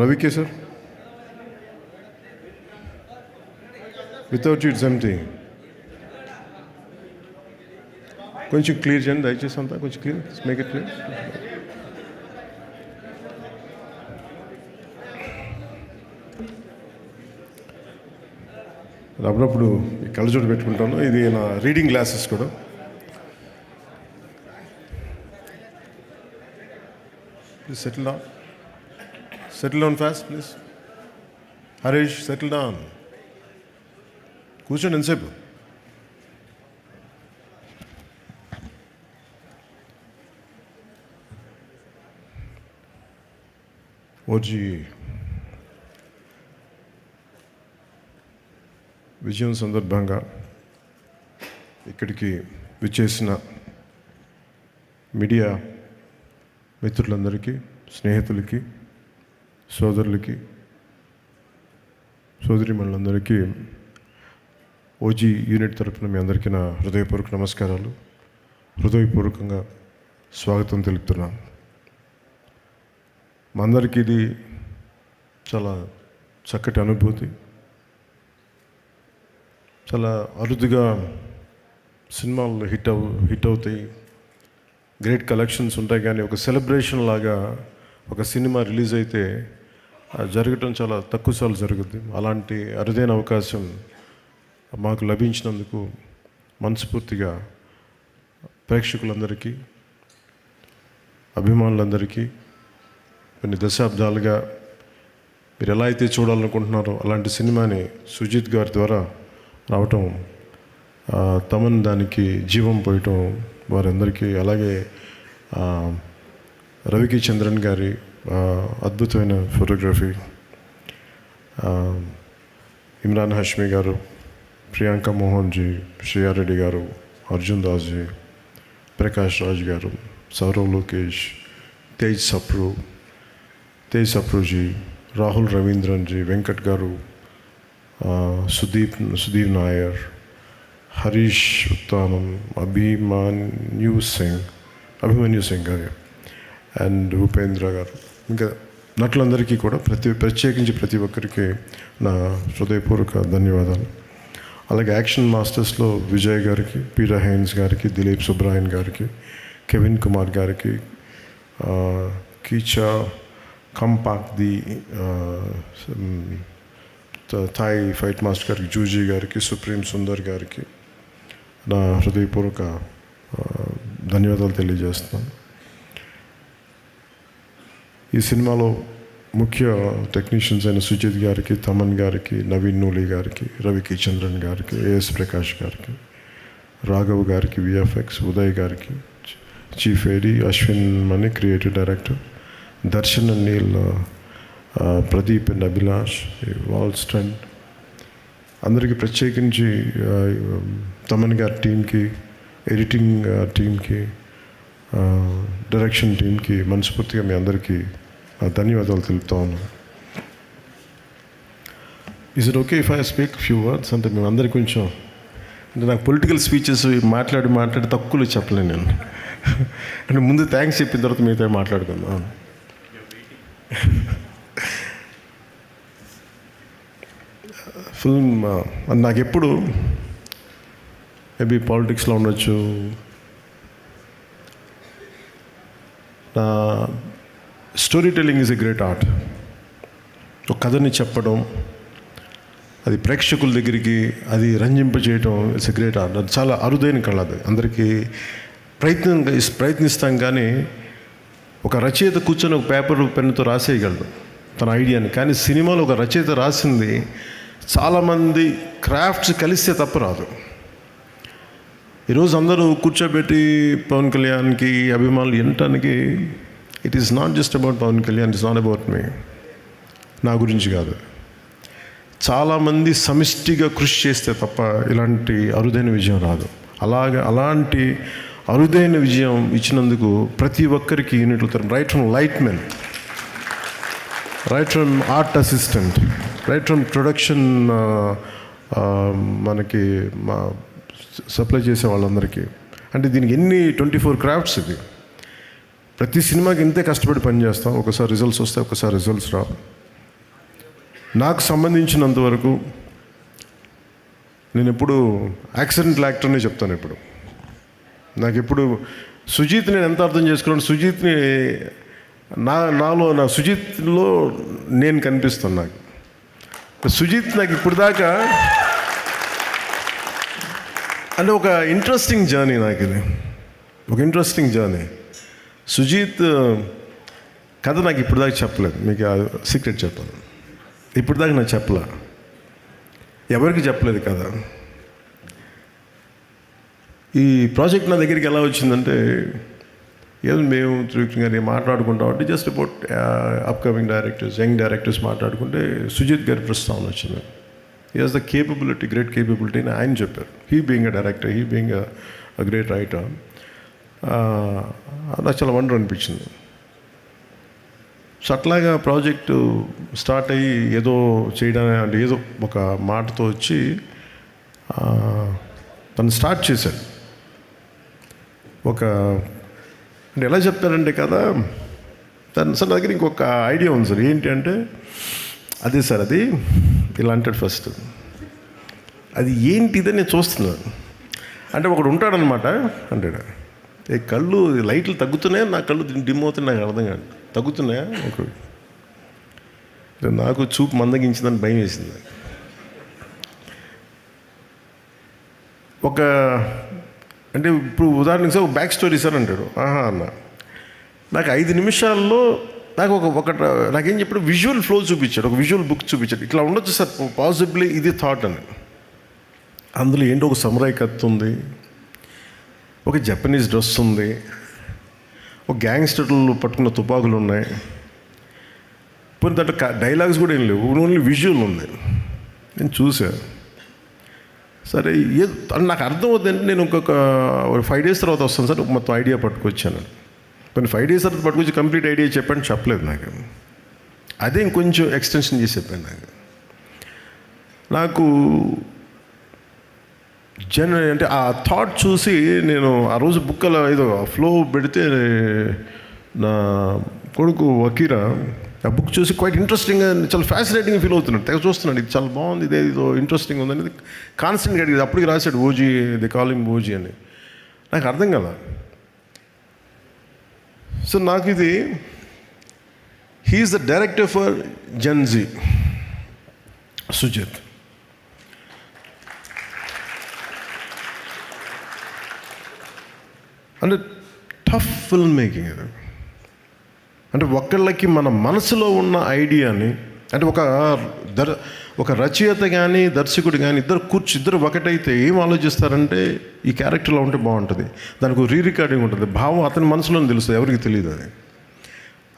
రవికే sir, without it's empty. కొంచెం clear చేయండి దయచేసి, అంతా కొంచెం క్లియర్, మేక్ ఇట్ క్లియర్. అప్పుడప్పుడు ఈ కళ్ళజోడు పెట్టుకుంటాను. ఇది నా రీడింగ్ గ్లాసెస్ కూడా. Please settle down, settle down fast please. Harish, settle down. కూర్చోండి ఎంతసేపు. ఓజీ విజయం సందర్భంగా ఇక్కడికి విచ్చేసిన మీడియా మిత్రులందరికీ, స్నేహితులకి, సోదరులకి, సోదరీమణులందరికీ ఓజీ యూనిట్ తరఫున మీ అందరికీ నా హృదయపూర్వక నమస్కారాలు, హృదయపూర్వకంగా స్వాగతం తెలుపుతున్నాను. మా అందరికీ ఇది చాలా చక్కటి అనుభూతి. చాలా అరుదుగా సినిమాలు హిట్ అవుతాయి, గ్రేట్ కలెక్షన్స్ ఉంటాయి, కానీ ఒక సెలబ్రేషన్ లాగా ఒక సినిమా రిలీజ్ అయితే జరగటం చాలా తక్కువ సార్లు జరుగుద్ది. అలాంటి అరుదైన అవకాశం మాకు లభించినందుకు మనస్ఫూర్తిగా ప్రేక్షకులందరికీ, అభిమానులందరికీ, కొన్ని దశాబ్దాలుగా మీరు ఎలా అయితే చూడాలనుకుంటున్నారో అలాంటి సినిమాని సుజిత్ గారి ద్వారా రావటం, తమన్ దానికి జీవం పోయటం వారందరికీ, అలాగే రవికి చంద్రన్ గారి అద్భుతమైన ఫోటోగ్రఫీ, ఇమ్రాన్ హష్మి గారు, ప్రియాంక మోహన్ జీ, శ్రేయారెడ్డి గారు, అర్జున్ దాస్ జీ, ప్రకాష్ రాజ్ గారు, సౌరవ్ లోకేష్, తేజ్ సప్రూజీ, రాహుల్ రవీంద్రన్ జీ, వెంకట్ గారు, సుదీప్ నాయర్, హరీష్ ఉత్తానం, అభిమన్యు సింగ్ గారు అండ్ ఉపేంద్ర గారు, ఇంకా నటులందరికీ కూడా ప్రత్యేకించి ప్రతి ఒక్కరికి నా హృదయపూర్వక ధన్యవాదాలు. అలాగే యాక్షన్ మాస్టర్స్లో విజయ్ గారికి, పీటర్ హైన్స్ గారికి, దిలీప్ సుబ్రాయన్ గారికి, కెవిన్ కుమార్ గారికి, కీచా కంపాక్ ది థాయ్ ఫైట్ మాస్టర్ గారికి, జూజీ గారికి, సుప్రీం సుందర్ గారికి నా హృదయపూర్వక ధన్యవాదాలు తెలియజేస్తున్నాను. ఈ సినిమాలో ముఖ్య టెక్నీషియన్స్ అయిన సుజిత్ గారికి, తమన్ గారికి, నవీన్ నూలి గారికి, రవికి చంద్రన్ గారికి, ఏఎస్ ప్రకాష్ గారికి, రాఘవ్ గారికి, విఎఫ్ఎక్స్, ఉదయ్ గారికి, chief AD, Ashwin Mani creative director, Darshan and Neel, Pradeep and Abhilash, wall stunt, అందరికీ ప్రత్యేకించి తమన్ గారి టీంకి, ఎడిటింగ్ టీంకి, డైరెక్షన్ టీంకి మనస్ఫూర్తిగా మీ అందరికీ ధన్యవాదాలు తెలుపుతా ఉన్నాను. Is it okay if I speak few words? అంటే మేము అందరికీ కొంచెం, అంటే నాకు పొలిటికల్ స్పీచెస్ మాట్లాడి తక్కువలో చెప్పలేను నేను. అంటే ముందు థ్యాంక్స్ చెప్పిన తర్వాత మీతో మాట్లాడుకుందాం. ఫిల్మ్ నాకు ఎప్పుడు మేబీ పాలిటిక్స్లో ఉండొచ్చు, నా story telling is a great art. ఒక కథని చెప్పడం, అది ప్రేక్షకుల దగ్గరికి అది రంజింపజేయటం, ఇట్స్ ఎ గ్రేట్ ఆర్ట్. అది చాలా అరుదైన కళ. అది అందరికీ ప్రయత్నిస్తాం, కానీ ఒక రచయిత కూర్చొని ఒక పేపర్ పెన్నుతో రాసేయగలడు తన ఐడియాని. కానీ సినిమాలో ఒక రచయిత రాసింది చాలామంది క్రాఫ్ట్స్ కలిస్తే తప్ప రాదు. ఈరోజు అందరూ కూర్చోబెట్టి పవన్ కళ్యాణ్కి అభిమానులు వినటానికి, it is not just about Pawan Kalyan, it's not about me, నా గురించి కాదు. చాలామంది సమిష్టిగా కృషి చేస్తే తప్ప ఇలాంటి అరుదైన విజయం రాదు. అలాంటి అరుదైన విజయం ఇచ్చినందుకు ప్రతి ఒక్కరికి యూనిట్లు తరపు, right from light men, right from art assistant, right from production, మనకి మా సప్లై చేసే వాళ్ళందరికీ, అంటే దీనికి ఎన్ని 24 క్రాఫ్ట్స్ ఇది. ప్రతి సినిమాకి ఇంతే కష్టపడి పనిచేస్తాం. ఒకసారి రిజల్ట్స్ వస్తాయి, ఒకసారి రిజల్ట్స్ రావు. నాకు సంబంధించినంత వరకు నేను ఎప్పుడు యాక్సిడెంటల్ యాక్టర్నే చెప్తాను. ఇప్పుడు నాకు ఎప్పుడు సుజీత్ నేను ఎంత అర్థం చేసుకున్నాను, సుజీత్ని నా సుజీత్లో నేను కనిపిస్తాను. నాకు సుజీత్ నాకు ఇప్పుడు దాకా అంటే ఒక ఇంట్రెస్టింగ్ జర్నీ. నాకు ఇది ఒక ఇంట్రెస్టింగ్ జర్నీ. సుజీత్ కథ నాకు ఇప్పుడు దాకా చెప్పలేదు. మీకు సీక్రెట్ చెప్పాను, ఇప్పుడు దాకా నాకు చెప్పలే, ఎవరికి చెప్పలేదు కథ. ఈ ప్రాజెక్ట్ నా దగ్గరికి ఎలా వచ్చిందంటే, ఏదో మేము త్రివిక్రమ్ గారిని మాట్లాడుకుంటాం అంటే just about upcoming directors, young directors మాట్లాడుకుంటే సుజిత్ గారి ప్రస్తావన వచ్చింది. He has the capability, great capability అని ఆయన చెప్పారు. He being a director, he being a great writer. నాకు చాలా వండర్ అనిపించింది. సో అట్లాగా ప్రాజెక్టు స్టార్ట్ అయ్యి ఏదో చేయడానికి అంటే ఏదో ఒక మాటతో వచ్చి తను స్టార్ట్ చేశాడు. అంటే ఎలా చెప్తారంటే కదా, సార్ నా దగ్గర ఇంకొక ఐడియా ఉంది సార్. ఏంటి అంటే, అదే సార్ అది ఇలా అంటాడు ఫస్ట్. అది ఏంటిదని నేను చూస్తున్నాను అంటే ఒకడు ఉంటాడనమాట అంటాడు, ఏ కళ్ళు లైట్లు తగ్గుతున్నాయా, నా కళ్ళు డిమ్ అవుతున్నాయి, నాకు అర్థం కాదు, తగ్గుతున్నాయా ఒకడు. నాకు చూపు మందగించిందని భయం వేసింది. అంటే ఇప్పుడు ఉదాహరణకి సార్ బ్యాక్ స్టోరీ సార్ అంటాడు. అన్న నాకు 5 నిమిషాల్లో నాకు నాకేం చెప్పాడు, విజువల్ ఫ్లో చూపించాడు, ఒక విజువల్ బుక్ చూపించాడు. ఇట్లా ఉండొచ్చు సార్ పాసిబ్లీ, ఇది థాట్ అని. అందులో ఏంటో ఒక సమురాయ్ కత్తి ఉంది, ఒక జపనీస్ డ్రెస్ ఉంది, ఒక గ్యాంగ్స్టర్లు పట్టుకున్న తుపాకులు ఉన్నాయి, పోనీ దాంట్లో డైలాగ్స్ కూడా ఏం లేవు, ఓన్లీ విజువల్ ఉంది. నేను చూసాను. సరే నాకు అర్థం అవుతుందంటే నేను ఇంకొక 5 days తర్వాత వస్తాను సార్, మొత్తం ఐడియా పట్టుకొచ్చాను. కొన్ని 5 days తర్వాత పట్టుకొచ్చి కంప్లీట్ ఐడియా చెప్పాను, చెప్పలేదు నాకు. అదే ఇంకొంచెం ఎక్స్టెన్షన్ చేసి చెప్పాను. నాకు అంటే ఆ థాట్ చూసి నేను ఆ రోజు బుక్కలో ఏదో ఫ్లో పెడితే నా కొడుకు వకీరా ఆ బుక్ చూసి క్వైట్ ఇంట్రెస్టింగ్గా, చాలా ఫ్యాసినేటింగ్ ఫీల్ అవుతున్నాడు. తెగ చూస్తున్నాడు, ఇది చాలా బాగుంది, ఇదేదో ఇంట్రెస్టింగ్ ఉందనేది కాన్స్టెంట్గా అడిగింది. అప్పటికి రాశాడు ఓజీ, ది కాలింగ్ ఓజీ అని. నాకు అర్థం కదా. సో నాకు ఇది, he's the director for gen Z, Sujeeth. అంటే టఫ్ ఫిల్మ్ మేకింగ్ ఇది. అంటే ఒకళ్ళకి మన మనసులో ఉన్న ఐడియాని, అంటే ఒక రచయిత కానీ దర్శకుడు కానీ ఇద్దరు ఒకటైతే ఏం ఆలోచిస్తారంటే, ఈ క్యారెక్టర్లో ఉంటే బాగుంటుంది, దానికి రికార్డింగ్ ఉంటుంది, భావం అతని మనసులోనే తెలుస్తుంది, ఎవరికి తెలియదు. అది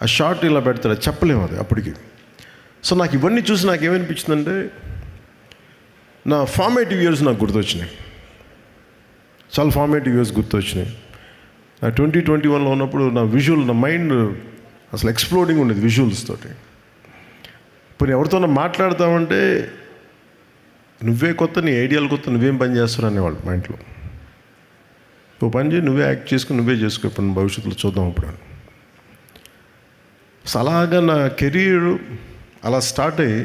ఆ షార్ట్ ఇలా పెడతాడు, చెప్పలేము అది అప్పటికి. సో నాకు ఇవన్నీ చూసి నాకు ఏమనిపించిందంటే, నా ఫార్మేటివ్ ఇయర్స్ నాకు గుర్తొచ్చినాయి, చాలా ఫార్మేటివ్ ఇయర్స్ గుర్తొచ్చినాయి. నా 2021లో ఉన్నప్పుడు నా మైండ్ అసలు ఎక్స్ప్లోడింగ్ ఉండేది విజువల్స్ తోటి. ఇప్పుడు ఎవరితోనో మాట్లాడతామంటే నువ్వే కొత్త, నీ ఐడియాలు కొత్త, నువ్వేం పని చేస్తావు అనేవాళ్ళు మా ఇంట్లో. ఓ పని చేయి, నువ్వే యాక్ట్ చేసుకుని నువ్వే చేసుకో, ఇప్పుడు భవిష్యత్తులో చూద్దాం ఇప్పుడు అని. సో అలాగా నా కెరీర్ అలా స్టార్ట్ అయ్యి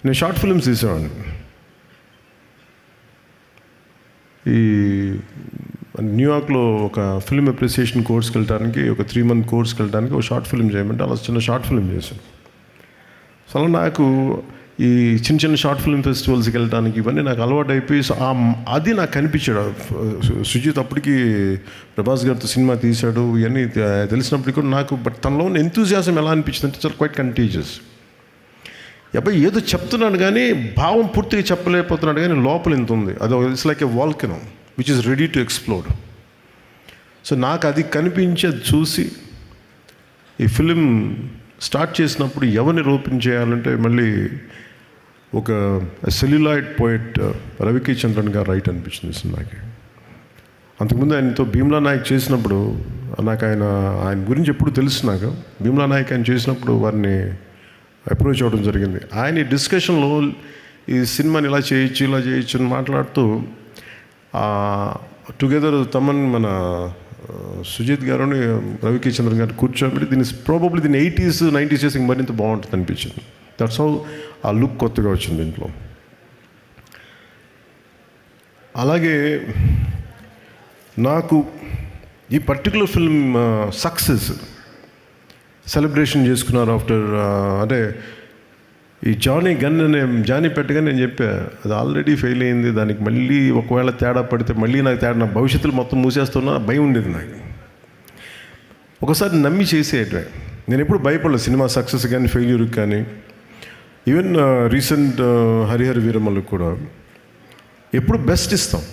నేను షార్ట్ ఫిల్మ్స్ తీసేవాడిని. ఈ న్యూయార్క్లో ఒక ఫిల్మ్ అప్రిసియేషన్ కోర్స్కి వెళ్ళడానికి, ఒక 3 month కోర్స్కి వెళ్ళడానికి ఒక షార్ట్ ఫిల్మ్ చేయమంటే అలా చిన్న షార్ట్ ఫిల్మ్ చేశాను. సో అలా నాకు ఈ చిన్న షార్ట్ ఫిల్మ్ ఫెస్టివల్స్కి వెళ్ళడానికి ఇవన్నీ నాకు అలవాటు అయిపోయి, అది నాకు కనిపించాడు. సుజిత్ అప్పటికి ప్రభాస్ గారితో సినిమా తీశాడు, ఇవన్నీ తెలిసినప్పటికీ కూడా నాకు తనలో ఉన్న ఎంతూజియాజం ఎలా అనిపించింది అంటే చాలా క్వైట్ కంటేజియస్. అబ్బాయి ఏదో చెప్తున్నాడు కానీ భావం పూర్తిగా చెప్పలేకపోతున్నాడు, కానీ లోపల ఎంత ఉంది, అది it's like a volcano which is ready to explode. So నాకు అది కనిపించేది చూసి ఈ ఫిలిం స్టార్ట్ చేసినప్పుడు ఎవరిని రూపించేయాలంటే మళ్ళీ ఒక సెల్యులాయిడ్ పోయిట్ రవికి చంద్రన్ గారు రైట్ అనిపించింది సినిమాకి. అంతకుముందు ఆయనతో భీమ్లా నాయక్ చేసినప్పుడు నాకు ఆయన గురించి ఎప్పుడు తెలుసు. నాకు భీమ్లా నాయక్ ఆయన చేసినప్పుడు వారిని అప్రోచ్ అవ్వడం జరిగింది. ఆయన డిస్కషన్లో ఈ సినిమాని ఇలా చేయొచ్చు అని మాట్లాడుతూ టుగెదర్ తమన్ మన సుజిత్ గారుని రవికిచంద్రన్ గారు కూర్చోబెట్టి దీన్ని ప్రాబబ్లీ దీన్ని 80s 90s చేసి మరింత బాగుంటుంది అనిపించింది. దట్స్ హౌ ఆ లుక్ కొత్తగా వచ్చింది దీంట్లో. అలాగే నాకు ఈ పర్టికులర్ ఫిల్మ్ సక్సెస్ సెలబ్రేషన్ చేసుకున్నారు ఆఫ్టర్ అంటే ఈ జానీ పెట్టగా నేను చెప్పా అది ఆల్రెడీ ఫెయిల్ అయింది, దానికి మళ్ళీ ఒకవేళ తేడా పడితే మళ్ళీ నాకు తేడా నా భవిష్యత్తులో మొత్తం మూసేస్తున్నా భయం ఉండేది నాకు. ఒకసారి నమ్మి చేసేయటమే. నేను ఎప్పుడు భయపడలేదు సినిమా సక్సెస్ కానీ ఫెయిల్యూర్కి కానీ. ఈవెన్ రీసెంట్ హరిహర వీరమల్లుకి కూడా ఎప్పుడు బెస్ట్ ఇస్తాం.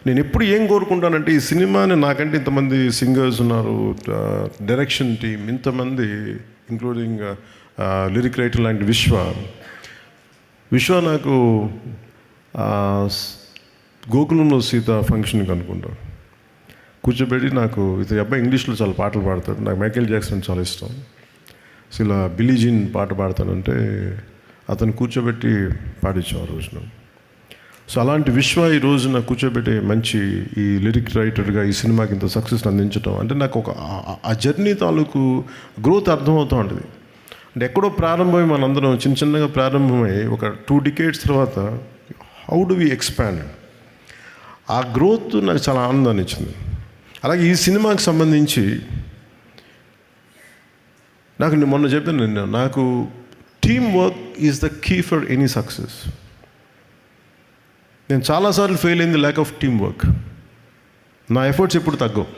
నేను ఎప్పుడు ఏం కోరుకుంటానంటే ఈ సినిమాని నాకంటే ఇంతమంది సింగర్స్ ఉన్నారు, డైరెక్షన్ టీం ఇంతమంది, ఇంక్లూడింగ్ లిరిక్ రైటర్ లాంటి విశ్వ నాకు గోకులంలో సీత ఫంక్షన్కి అనుకుంటా కూర్చోబెట్టి నాకు ఇతని అబ్బాయి ఇంగ్లీష్లో చాలా పాటలు పాడతాడు, నాకు మైకేల్ జాక్సన్ చాలా ఇష్టం, సో ఇలా బిల్లీ జీన్ పాట పాడతానంటే అతను కూర్చోబెట్టి పాడించాం ఆ రోజున. సో అలాంటి విశ్వ ఈ రోజున కూర్చోబెట్టి మంచి ఈ లిరిక్ రైటర్గా ఈ సినిమాకి ఇంత సక్సెస్ అందించడం అంటే నాకు ఒక ఆ జర్నీ తాలూకు గ్రోత్ అర్థమవుతూ ఉంటుంది. అంటే ఎక్కడో ప్రారంభమై మనందరం చిన్నగా ప్రారంభమై ఒక 2 decades తర్వాత హౌ డు వి ఎక్స్పాండ్, ఆ గ్రోత్ నాకు చాలా ఆనందాన్ని ఇచ్చింది. అలాగే ఈ సినిమాకి సంబంధించి నేను మొన్న చెప్పాను, నాకు team work is the key for any success. నేను చాలాసార్లు ఫెయిల్ అయింది ల్యాక్ ఆఫ్ టీమ్ వర్క్. నా ఎఫర్ట్స్ ఎప్పుడు తగ్గవు.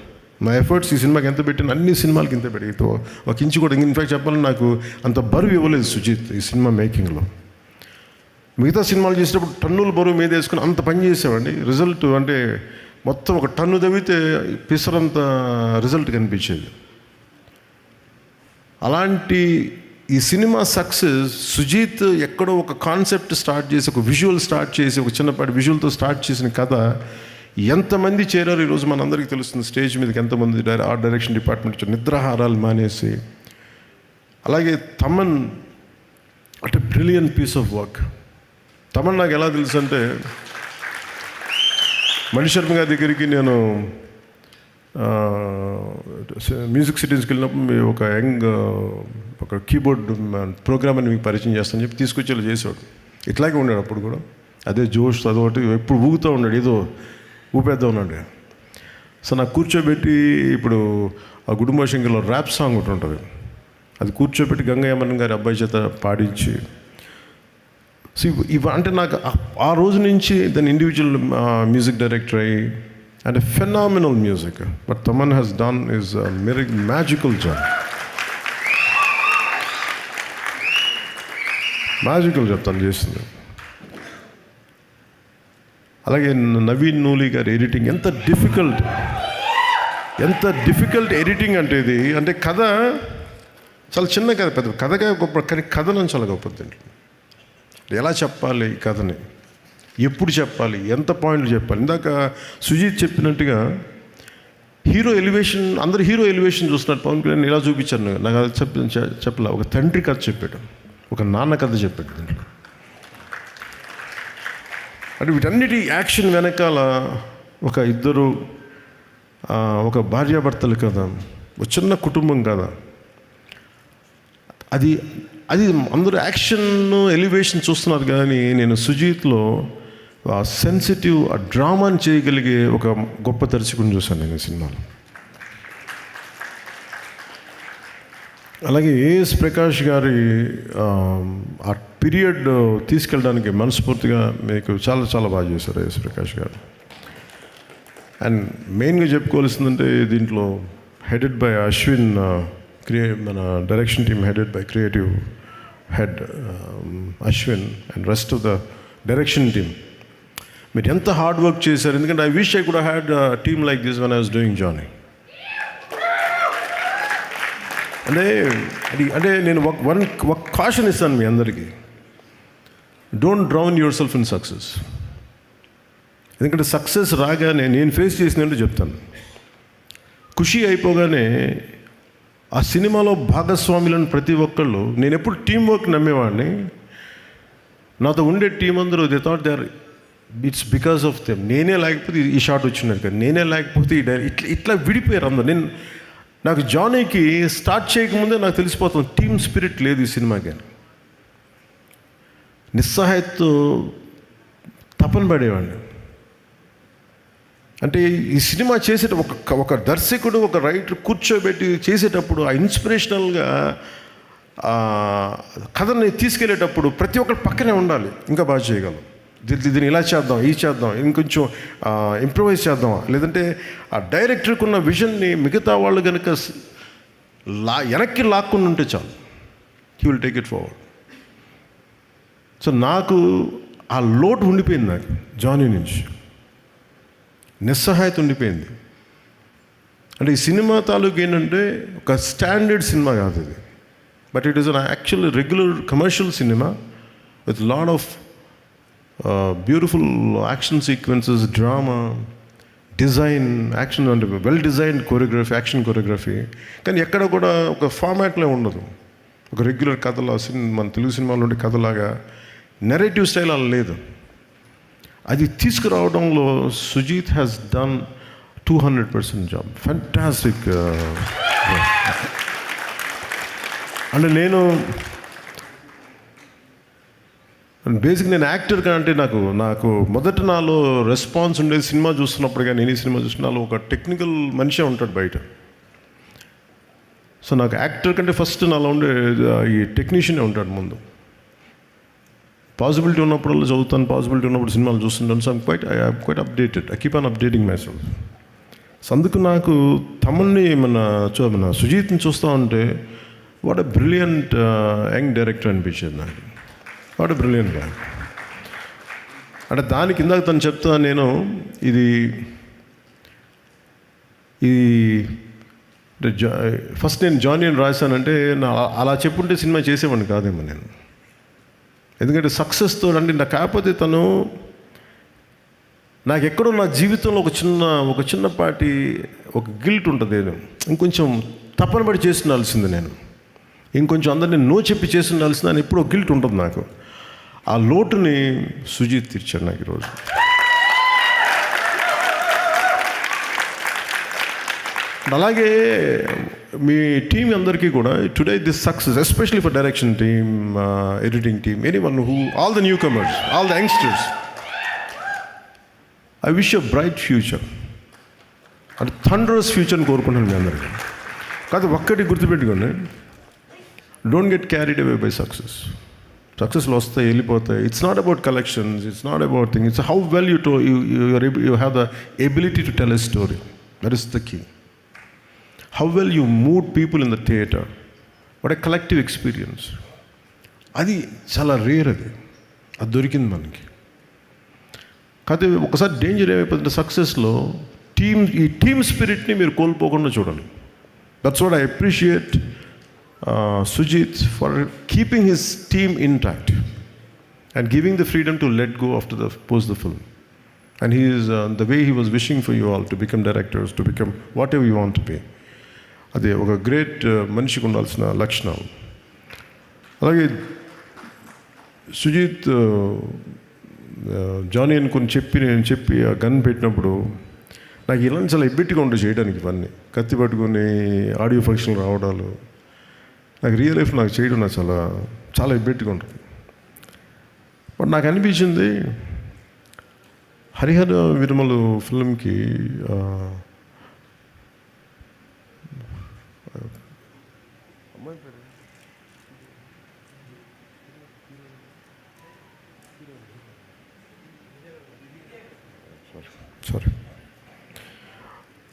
నా ఎఫర్ట్స్ ఈ సినిమాకి ఎంత పెట్టిన అన్ని సినిమాలకి ఇంత పెట్టి ఒక ఇంచు కూడా ఇన్ఫాక్ట్ చెప్పాలని నాకు అంత బరువు ఇవ్వలేదు సుజిత్ ఈ సినిమా మేకింగ్లో. మిగతా సినిమాలు చేసేటప్పుడు టన్నుల బరువు మీద వేసుకుని అంత పని చేసేవాడిని. రిజల్ట్ అంటే మొత్తం ఒక టన్ను తవ్వితే పిసరంత రిజల్ట్ కనిపించేది. అలాంటి ఈ సినిమా సక్సెస్ సుజిత్ ఎక్కడో ఒక కాన్సెప్ట్ స్టార్ట్ చేసి, ఒక విజువల్ స్టార్ట్ చేసి, ఒక చిన్నపాటి విజువల్తో స్టార్ట్ చేసిన కథ ఎంతమంది చేరారు ఈరోజు మనందరికీ తెలుస్తుంది. స్టేజ్ మీదకి ఎంతమంది ఆర్ట్ డైరెక్షన్ డిపార్ట్మెంట్ నిద్రాహారాలు మానేసి. అలాగే తమన్ అంటే brilliant piece of work. Thaman నాకు ఎలా తెలుసు అంటే మణిశర్మ గారి దగ్గరికి నేను మ్యూజిక్ సిటీస్కి వెళ్ళినప్పుడు ఒక ఒక కీబోర్డ్ ప్రోగ్రామ్ అని మీకు పరిచయం చేస్తాను చెప్పి తీసుకొచ్చేలా చేసేవాడు. ఇట్లాగే ఉన్నాడు అప్పుడు కూడా, అదే జోష్ అదొకటి ఎప్పుడు ఊగుతూ ఉన్నాడు, ఏదో ఊపేద్దా ఉన్నాడు. సో నాకు కూర్చోబెట్టి ఇప్పుడు ఆ కుటుంబ శంకర్లో ర్యాప్ సాంగ్ ఒకటి ఉంటుంది, అది కూర్చోబెట్టి గంగయ్యమన్ గారి అబ్బాయి చేత పాడించి. సో అంటే నాకు ఆ రోజు నుంచి దాని ఇండివిజువల్ మ్యూజిక్ డైరెక్టర్ అయ్యి and phenomenal music. But Thaman has done is magical job. Magical job తను చేసింది. అలాగే నవీన్ నూలి గారి ఎడిటింగ్ ఎంత డిఫికల్ట్ ఎడిటింగ్ అంటే ఇది. అంటే కథ చాలా చిన్న కథ, పెద్ద కథగా గొప్ప, కానీ కథనం చాలా గొప్పది. ఎలా చెప్పాలి ఈ కథని, ఎప్పుడు చెప్పాలి, ఎంత పాయింట్లు చెప్పాలి. ఇందాక సుజిత్ చెప్పినట్టుగా హీరో ఎలివేషన్, అందరు హీరో ఎలివేషన్ చూస్తున్నారు. పవన్ కళ్యాణ్ ఇలా చూపించాను, నాకు అది చెప్పలే. ఒక తండ్రి కథ చెప్పాడు, ఒక నాన్న కథ చెప్పాడు దీంట్లో. అంటే వీటన్నిటి యాక్షన్ వెనకాల ఒక ఇద్దరు, ఒక భార్యాభర్తలు కదా, ఒక చిన్న కుటుంబం కదా, అది అందరూ యాక్షన్ ఎలివేషన్ చూస్తున్నారు. కానీ నేను సుజిత్లో ఆ సెన్సిటివ్, ఆ డ్రామాని చేయగలిగే ఒక గొప్ప దర్శకుని చూశాను నేను ఈ సినిమాలో. అలాగే ఏఎస్ ప్రకాష్ గారి ఆ పీరియడ్ తీసుకెళ్ళడానికి మనస్ఫూర్తిగా మీకు చాలా చాలా బాగా చేశారు ఏఎస్ ప్రకాష్ గారు. అండ్ మెయిన్గా చెప్పుకోవాల్సిందంటే దీంట్లో హెడెడ్ బై అశ్విన్, మన direction team headed by creative head Ashwin and rest of the direction team. మీరు ఎంత హార్డ్ వర్క్ చేశారు. ఎందుకంటే I wish I could had team like this when I was doing Johnny. అంటే నేను ఒక కాషన్ ఇస్తాను మీ అందరికీ, don't drown your self in success. ఎందుకంటే సక్సెస్ రాగానే నేను ఫేస్ చేసినట్టు చెప్తాను. ఖుషి అయిపోగానే ఆ సినిమాలో భాగస్వాములను ప్రతి ఒక్కళ్ళు, నేను ఎప్పుడు టీం వర్క్ నమ్మేవాడిని. నాతో ఉండే టీం అందరూ they thought they are it's because of them. నేనే లేకపోతే ఈ షాట్ వచ్చినది కదా, నేనే లేకపోతే ఈ ఇట్లా విడిపోయారు అందరు. నాకు జానీకి స్టార్ట్ చేయకముందే నాకు తెలిసిపోతుంది టీమ్ స్పిరిట్ లేదు ఈ సినిమాకి. నిస్సహాయతతో తపన పడేవాడిని. అంటే ఈ సినిమా ఒక దర్శకుడు ఒక రైటర్ కూర్చోబెట్టి చేసేటప్పుడు ఆ ఇన్స్పిరేషనల్గా కథని తీసుకెళ్ళేటప్పుడు ప్రతి ఒక్కరు పక్కనే ఉండాలి. ఇంకా బాగా చేయగలం, దీన్ని ఇలా చేద్దాం, ఈ చేద్దాం, ఇంకొంచెం ఇంప్రూవైజ్ చేద్దాం. లేదంటే ఆ డైరెక్టర్కి ఉన్న విజన్ని మిగతా వాళ్ళు కనుక వెనక్కి లాక్కుని ఉంటే చాలు, he will take it forward. So నాకు ఆ లోటు ఉండిపోయింది, నాకు జానీ నుంచి నిస్సహాయత ఉండిపోయింది. అంటే ఈ సినిమా తాలూకు ఏంటంటే ఒక స్టాండర్డ్ సినిమా కాదు ఇది, but it is an actual regular commercial cinema with lot of beautiful action sequences, drama, design, action అంటే well designed choreography, action choreography. కానీ ఎక్కడ కూడా ఒక ఫార్మాట్లో ఉండదు. ఒక రెగ్యులర్ కథలా మన తెలుగు సినిమాలో ఉండే కథలాగా నెరేటివ్ స్టైల్ అలా లేదు. అది తీసుకురావడంలో Sujeeth has done 200% job. Fantastic. అంటే నేను యాక్టర్ కంటే నాకు మొదట నాలో రెస్పాన్స్ ఉండేది సినిమా చూస్తున్నప్పుడు. కానీ నేను ఈ సినిమా చూసినాలో ఒక టెక్నికల్ మనిషే ఉంటాడు బయట. సో నాకు యాక్టర్ కంటే ఫస్ట్ నాలో ఉండే ఈ టెక్నీషియనే ఉంటాడు ముందు. పాసిబిలిటీ ఉన్నప్పుడు చదువుతాను, పాసిబిలిటీ ఉన్నప్పుడు సినిమాలు చూస్తుంటాను. So I'm quite updated. I keep on updating my self. So అందుకు నాకు తమన్ని మన సుజీత్ని చూస్తూ ఉంటే what a brilliant young director అనిపించేది నాకు. వాట్ ఎ బ్రిలియంట్ గా. అంటే దానికి ఇందాక తను చెప్తాను నేను, ఇది ఫస్ట్ నేను జానీ అని రాశానంటే అలా చెప్పుంటే సినిమా చేసేవాడిని కాదేమో నేను. ఎందుకంటే సక్సెస్తో అంటే కాకపోతే తను నాకు ఎక్కడో నా జీవితంలో ఒక చిన్నపాటి ఒక గిల్ట్ ఉంటుంది. నేను ఇంకొంచెం తపన పడి చేసి ఉండాల్సింది, నేను ఇంకొంచెం అందరినీ నో చెప్పి చేసి ఉండాల్సింది అని ఎప్పుడో గిల్ట్ ఉంటుంది నాకు. ఆ లోటుని సుజీత్ తీర్చాడు నాకు ఈరోజు. అలాగే మీ టీం అందరికీ కూడా today this success, especially for direction team, editing team, anyone who, all the newcomers, all the youngsters, I wish a bright future. అంటే థండరస్ ఫ్యూచర్ని కోరుకుంటున్నాను మీ అందరికీ. కాదు ఒక్కటి గుర్తుపెట్టుకోండి, don't get carried away by success. సక్సెస్లో వస్తాయి, వెళ్ళిపోతాయి. It's not about collections, it's not about thing, it's how well you have the ability to tell a story. That is the key. How well you mood people in the theatre. What a collective experience. అది చాలా rare. అది దొరికింది మనకి. కాకపోతే ఒకసారి danger ఏమైపోతుంటే సక్సెస్లో ఈ team స్పిరిట్ని మీరు కోల్పోకుండా చూడాలి. That's what I appreciate Sujeeth for keeping his team intact and giving the freedom to let go after the post the film. And he is the way he was wishing for you all to become directors, to become whatever you want to be. అదే ఒక great మనిషికి ఉండాల్సిన లక్షణం. అలాగే Sujeeth Johnny అని చెప్పి ఆ gun పెట్టినప్పుడు నాకు ఇలాంటి చాలా ఇబ్బెట్టిగా ఉంటుంది చేయడానికి. ఇవన్నీ కత్తి పట్టుకొని ఆడియో ఫంక్షన్ రావడాలు నాకు రియల్ లైఫ్ నాకు చేయడం నాకు చాలా చాలా ఇబ్బెట్టిగా ఉంటుంది. బట్ నాకు అనిపించింది హరిహర వీరమలు ఫిల్మ్కి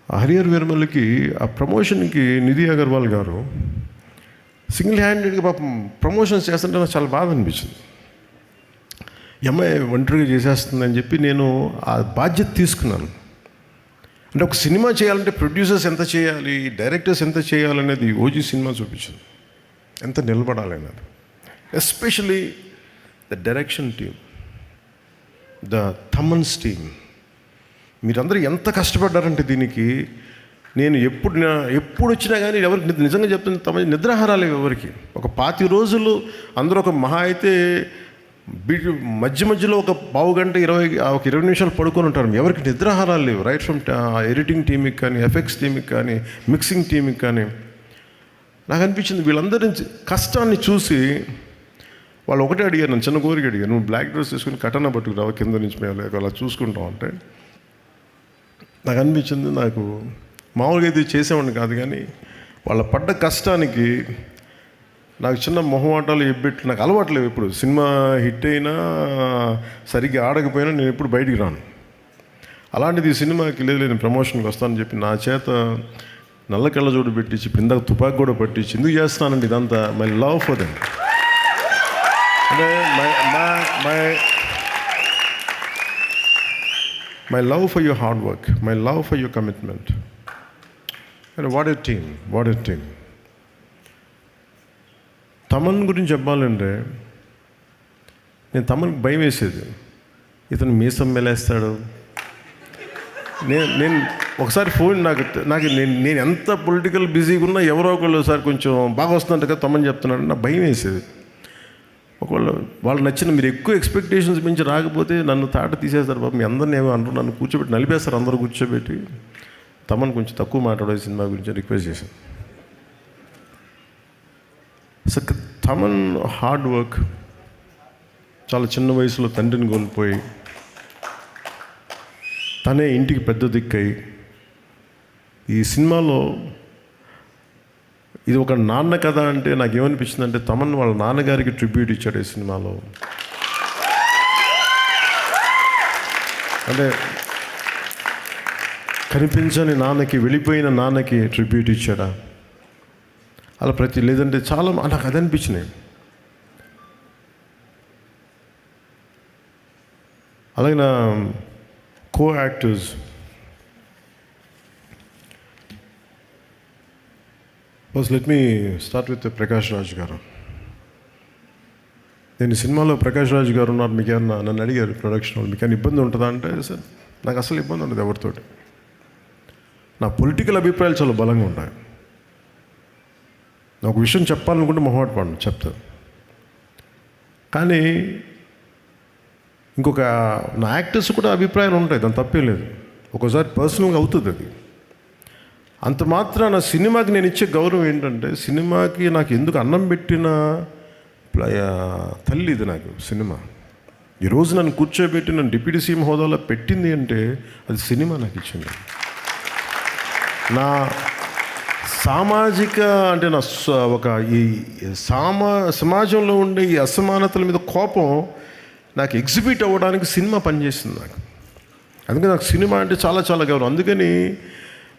హరిహర వీరమల్కి ఆ ప్రమోషన్కి నిధి అగర్వాల్ గారు సింగిల్ హ్యాండెడ్గా పాపం ప్రమోషన్స్ చేస్తుంటే నాకు చాలా బాధ అనిపించింది. ఈ అమ్మాయి ఒంటరిగా చేసేస్తుందని చెప్పి నేను ఆ బాధ్యత తీసుకున్నాను. అంటే ఒక సినిమా చేయాలంటే ప్రొడ్యూసర్స్ ఎంత చేయాలి, డైరెక్టర్స్ ఎంత చేయాలనేది ఓజీ సినిమా చూపించింది, ఎంత నిలబడాలనేది. Especially the direction team, the Thaman's team, మీరందరూ ఎంత కష్టపడ్డారంటే దీనికి. నేను ఎప్పుడు వచ్చినా కానీ ఎవరికి నిజంగా చెప్తున్న నిద్రాహారాలు ఎవరికి. ఒక 25 రోజులు అందరూ ఒక మహా అయితే మధ్య మధ్యలో ఒక పావు గంట 20 నిమిషాలు పడుకొని ఉంటారు. ఎవరికి నిద్రాహారాలు లేవు. రైట్ ఫ్రమ్ ఎడిటింగ్ టీమ్కి కానీ, ఎఫెక్ట్స్ టీమ్కి కానీ, మిక్సింగ్ టీమ్కి కానీ. నాకు అనిపించింది వీళ్ళందరి కష్టాన్ని చూసి వాళ్ళు ఒకటే అడిగారు, నన్ను చిన్న కోరిక అడిగారు, నువ్వు బ్లాక్ డ్రెస్ తీసుకుని కటన పట్టుకురావు కింద నుంచి మేము అలా చూసుకుంటాం అంటే. నాకు అనిపించింది, నాకు మామూలుగా ఇది చేసేవాడిని కాదు, కానీ వాళ్ళ పడ్డ కష్టానికి నాకు చిన్న మొహమాటాలు ఎబ్బెట్లు నాకు అలవాట్లేవు. ఇప్పుడు సినిమా హిట్ అయినా సరిగ్గా ఆడకపోయినా నేను ఎప్పుడు బయటికి రాను. అలాంటిది ఈ సినిమాకి లేదు, నేను ప్రమోషన్కి వస్తానని చెప్పి నా చేత నల్ల కళ్ళజోడు పెట్టించి ఇందాక తుపాకి కూడా పట్టించి ఎందుకు చేస్తానండి ఇదంతా? మై లవ్ ఫర్ దెమ్, అంటే my love for your hard work, my love for your commitment. And what a team. Thaman గురించి చెప్పాలంటే నేను తమన్కి భయం వేసేది, ఇతను మీసం మెలేస్తాడు. నేను ఒకసారి ఫోన్ నాకు నేను ఎంత పొలిటికల్ బిజీగా ఉన్నా ఎవరో ఒకళ్ళు ఒకసారి కొంచెం బాగా వస్తుందంట కదా తమన్ చెప్తున్నాడు, నాకు భయం వేసేది. ఒకవేళ వాళ్ళు నచ్చిన మీరు ఎక్కువ ఎక్స్పెక్టేషన్స్ మించి రాకపోతే నన్ను తాట తీసేస్తారు బాబు, మీ అందరిని ఏమో అంటారు, నన్ను కూర్చోబెట్టి నలిపేస్తారు అందరూ కూర్చోబెట్టి. తమన్ కొంచెం తక్కువ మాట్లాడే సినిమా గురించి రిక్వెస్ట్ చేశాను. అసలు తమన్ హార్డ్ వర్క్, చాలా చిన్న వయసులో తండ్రిని కోల్పోయి తనే ఇంటికి పెద్ద దిక్కై ఈ సినిమాలో ఇది ఒక నాన్న కథ అంటే నాకేమనిపించింది అంటే తమన్ వాళ్ళ నాన్నగారికి ట్రిబ్యూట్ ఇచ్చాడు ఈ సినిమాలో. అంటే కనిపించని నాన్నకి, వెళ్ళిపోయిన నాన్నకి ట్రిబ్యూట్ ఇచ్చాడా అలా లేదంటే చాలా నాకు అది అనిపించినాయి. అలాగే నా co actors let me start with Prakash Raj గారు. నేను ఈ సినిమాలో ప్రకాష్ రాజ్ గారు ఉన్నారు, మీకు ఏమన్నా నన్ను అడిగారు ప్రొడక్షన్ వాళ్ళు, మీకు ఏమైనా ఇబ్బంది ఉంటుందా అంటే సార్ నాకు అసలు ఇబ్బంది ఉండదు ఎవరితోటి. నా పొలిటికల్ అభిప్రాయాలు చాలా బలంగా ఉంటాయి. ఒక విషయం చెప్పాలనుకుంటే మొహమాట పడను, చెప్తాను. కానీ ఇంకొక నా యాక్టర్స్ కూడా అభిప్రాయాలు ఉంటాయి, దాని తప్పే లేదు. ఒక్కోసారి పర్సనల్గా అవుతుంది అది. అంత మాత్రాన సినిమాకి నేను ఇచ్చే గౌరవం ఏంటంటే, సినిమాకి నాకు ఎందుకు అన్నం పెట్టిన తల్లి ఇది నాకు సినిమా. ఈరోజు నన్ను కూర్చోబెట్టి నన్ను డిప్యూటీ సీఎం హోదాలో పెట్టింది అంటే అది సినిమా నాకు ఇచ్చింది. నా సామాజిక అంటే నా ఒక ఈ సమాజంలో ఉండే ఈ అసమానతల మీద కోపం నాకు ఎగ్జిబిట్ అవ్వడానికి సినిమా పనిచేస్తుంది నాకు. అందుకని నాకు సినిమా అంటే చాలా చాలా గౌరవం. అందుకని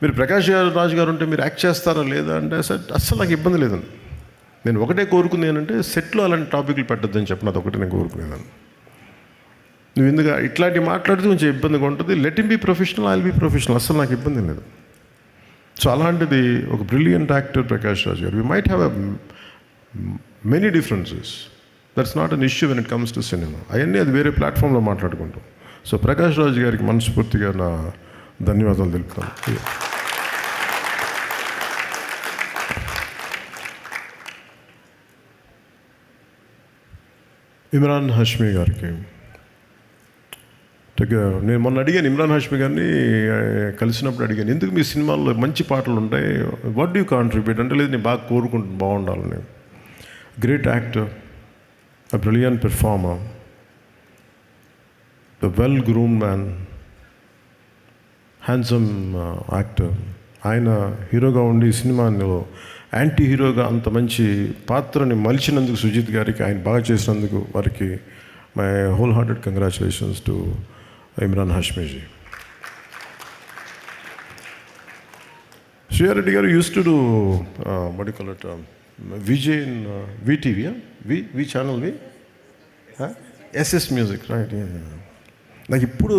మీరు ప్రకాష్ రాజ్ గారు ఉంటే మీరు యాక్ట్ చేస్తారా లేదా అంటే అస్సలు నాకు ఇబ్బంది లేదండి. నేను ఒకటే కోరుకుంది ఏంటంటే సెట్లో అలాంటి టాపిక్లు పెట్టద్దని చెప్పిన అది ఒకటే నేను కోరుకునేదాన్ని. నువ్వు ఎందుకు ఇట్లాంటివి మాట్లాడితే కొంచెం ఇబ్బందిగా ఉంటుంది. Let him be professional, I will be professional, అస్సలు నాకు ఇబ్బంది లేదు. సో అలాంటిది ఒక బ్రిలియంట్ యాక్టర్ ప్రకాష్ రాజ్ గారు. We might have many differences, that's not an issue when it comes to cinema. అవన్నీ అది వేరే ప్లాట్ఫామ్లో మాట్లాడుకుంటాం. సో ప్రకాష్ రాజ్ గారికి మనస్ఫూర్తిగా నా ధన్యవాదాలు తెలుపుతాను. ఇమ్రాన్ హాష్మీ గారికి నేను మొన్న అడిగాను, ఇమ్రాన్ హాష్మీ గారిని కలిసినప్పుడు అడిగాను, ఎందుకు మీ సినిమాల్లో మంచి పాటలు ఉంటాయి, వాట్ డూ యూ కాంట్రిబ్యూట్ అంటే, లేదు నేను బాగా కోరుకుంటున్నాను బాగుండాలని. Great actor, a brilliant performer, a well-groomed man, handsome actor. ఆయన హీరోగా ఉండి సినిమాలో యాంటీ హీరోగా అంత మంచి పాత్రని మలిచినందుకు సుజిత్ గారికి, ఆయన బాగా చేసినందుకు వారికి my whole hearted congratulations to Imran హాష్మీజీ. Shriya Reddy గారు use to do what do you call it, Vijay in VTV, we channel, SS music, right. నాకు ఇప్పుడు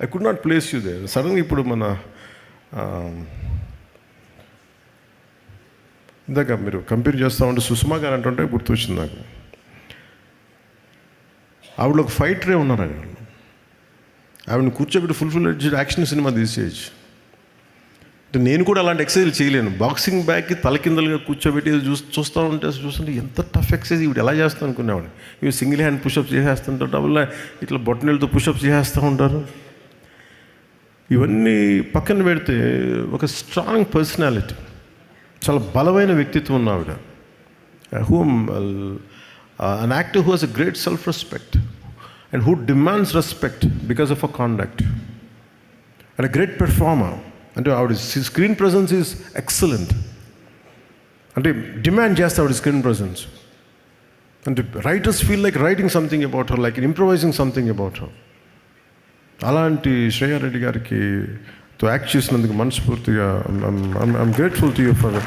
I could not place you they. సడన్గా ఇప్పుడు మన ఇందాక మీరు కంపేర్ చేస్తూ ఉంటే సుష్మా గారు అంటుంటే గుర్తొచ్చింది నాకు. ఆవిడ ఒక ఫైటరే ఉన్నారు. ఆవిడని కూర్చోబెట్టి ఫుల్ యాక్షన్ సినిమా తీసేయచ్చు. అంటే నేను కూడా అలాంటి ఎక్సర్సైజ్ చేయలేను. బాక్సింగ్ బ్యాగ్కి తలకిందలుగా కూర్చోబెట్టి చూస్తుంటే ఎంత టఫ్ ఎక్సర్సైజ్ ఇవి ఎలా చేస్తాను అనుకునేవాడిని. ఇవి సింగిల్ హ్యాండ్ పుషప్స్ చేసేస్తుంటారు, డబుల్ ఇట్లా బొట్టనీళ్ళతో పుషప్స్ చేసేస్తూ ఉంటారు. ఇవన్నీ పక్కన పెడితే ఒక స్ట్రాంగ్ పర్సనాలిటీ, చాలా బలమైన వ్యక్తిత్వం ఉన్న ఆవిడ. an actor who has a great self-respect and who demands respect because of her conduct, and a great performer. అంటే ఆవిడ స్క్రీన్ ప్రజెన్స్ ఈజ్ ఎక్సలెంట్. అంటే డిమాండ్ చేస్తే ఆవిడ స్క్రీన్ ప్రజెన్స్. అంటే writers feel like writing something about her, like improvising something about her. అలాంటి శ్రేయా రెడ్డి గారికి తో act చేసినందుకు మనస్ఫూర్తిగా I'm grateful to you for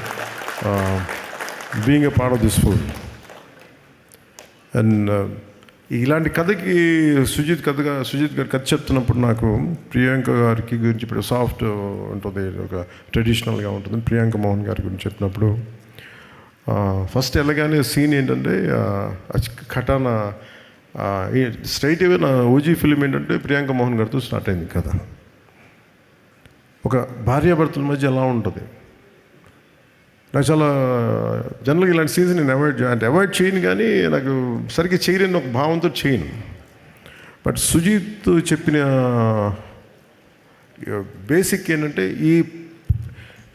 being a part of this film. And ఇలాంటి కథకి సుజిత్ గారు కథ చెప్తున్నప్పుడు నాకు ప్రియాంక గారికి గురించి, ఇప్పుడు సాఫ్ట్ ఉంటుంది, ఒక ట్రెడిషనల్గా ఉంటుంది, ప్రియాంక మోహన్ గారి గురించి చెప్పినప్పుడు ఫస్ట్ వెళ్ళగానే సీన్ ఏంటంటే ఖటానా స్ట్రైట్ అవే నా ఓజీ ఫిలిం ఏంటంటే ప్రియాంక మోహన్ గారితో స్టార్ట్ అయింది కథ. ఒక భార్యాభర్తల మధ్య ఎలా ఉంటుంది. నాకు చాలా జనరల్గా ఇలాంటి సీన్స్ నేను అవాయిడ్ చేయను, కానీ నాకు సరిగ్గా చేయలేని ఒక భావంతో చేయను. బట్ సుజిత్ చెప్పిన బేసిక్ ఏంటంటే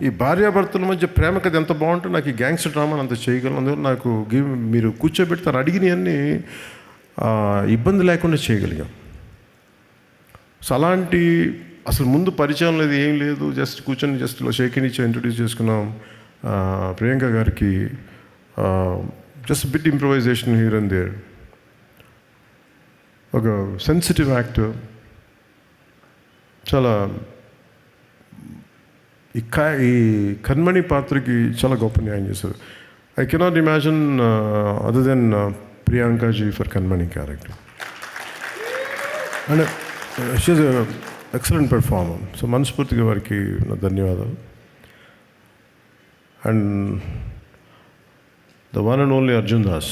ఈ భార్యాభర్తల మధ్య ప్రేమ కథ ఎంత బాగుంటే నాకు ఈ గ్యాంగ్స్టర్ డ్రామాని అంత చేయగలను. అందువల్ల నాకు మీరు కూర్చోబెడతారు అడిగినవన్నీ ఇబ్బంది లేకుండా చేయగలిగాం. సో అలాంటి అసలు ముందు పరిచయం లేదు, ఏం లేదు, జస్ట్ కూర్చొని జస్ట్ షేక్ ఇచ్చి ఇంట్రొడ్యూస్ చేసుకున్నాం. ప్రియాంక గారికి just bit improvisation here and there. ఒక సెన్సిటివ్ యాక్టర్, చాలా ఈ కన్మణి పాత్రకి చాలా గొప్ప న్యాయం చేశారు. I cannot imagine other then ప్రియాంకాజీ for Kanmani character. And she is excellent performer. So మనస్ఫూర్తిగా వారికి నా ధన్యవాదాలు. And the one and only Arjun Das.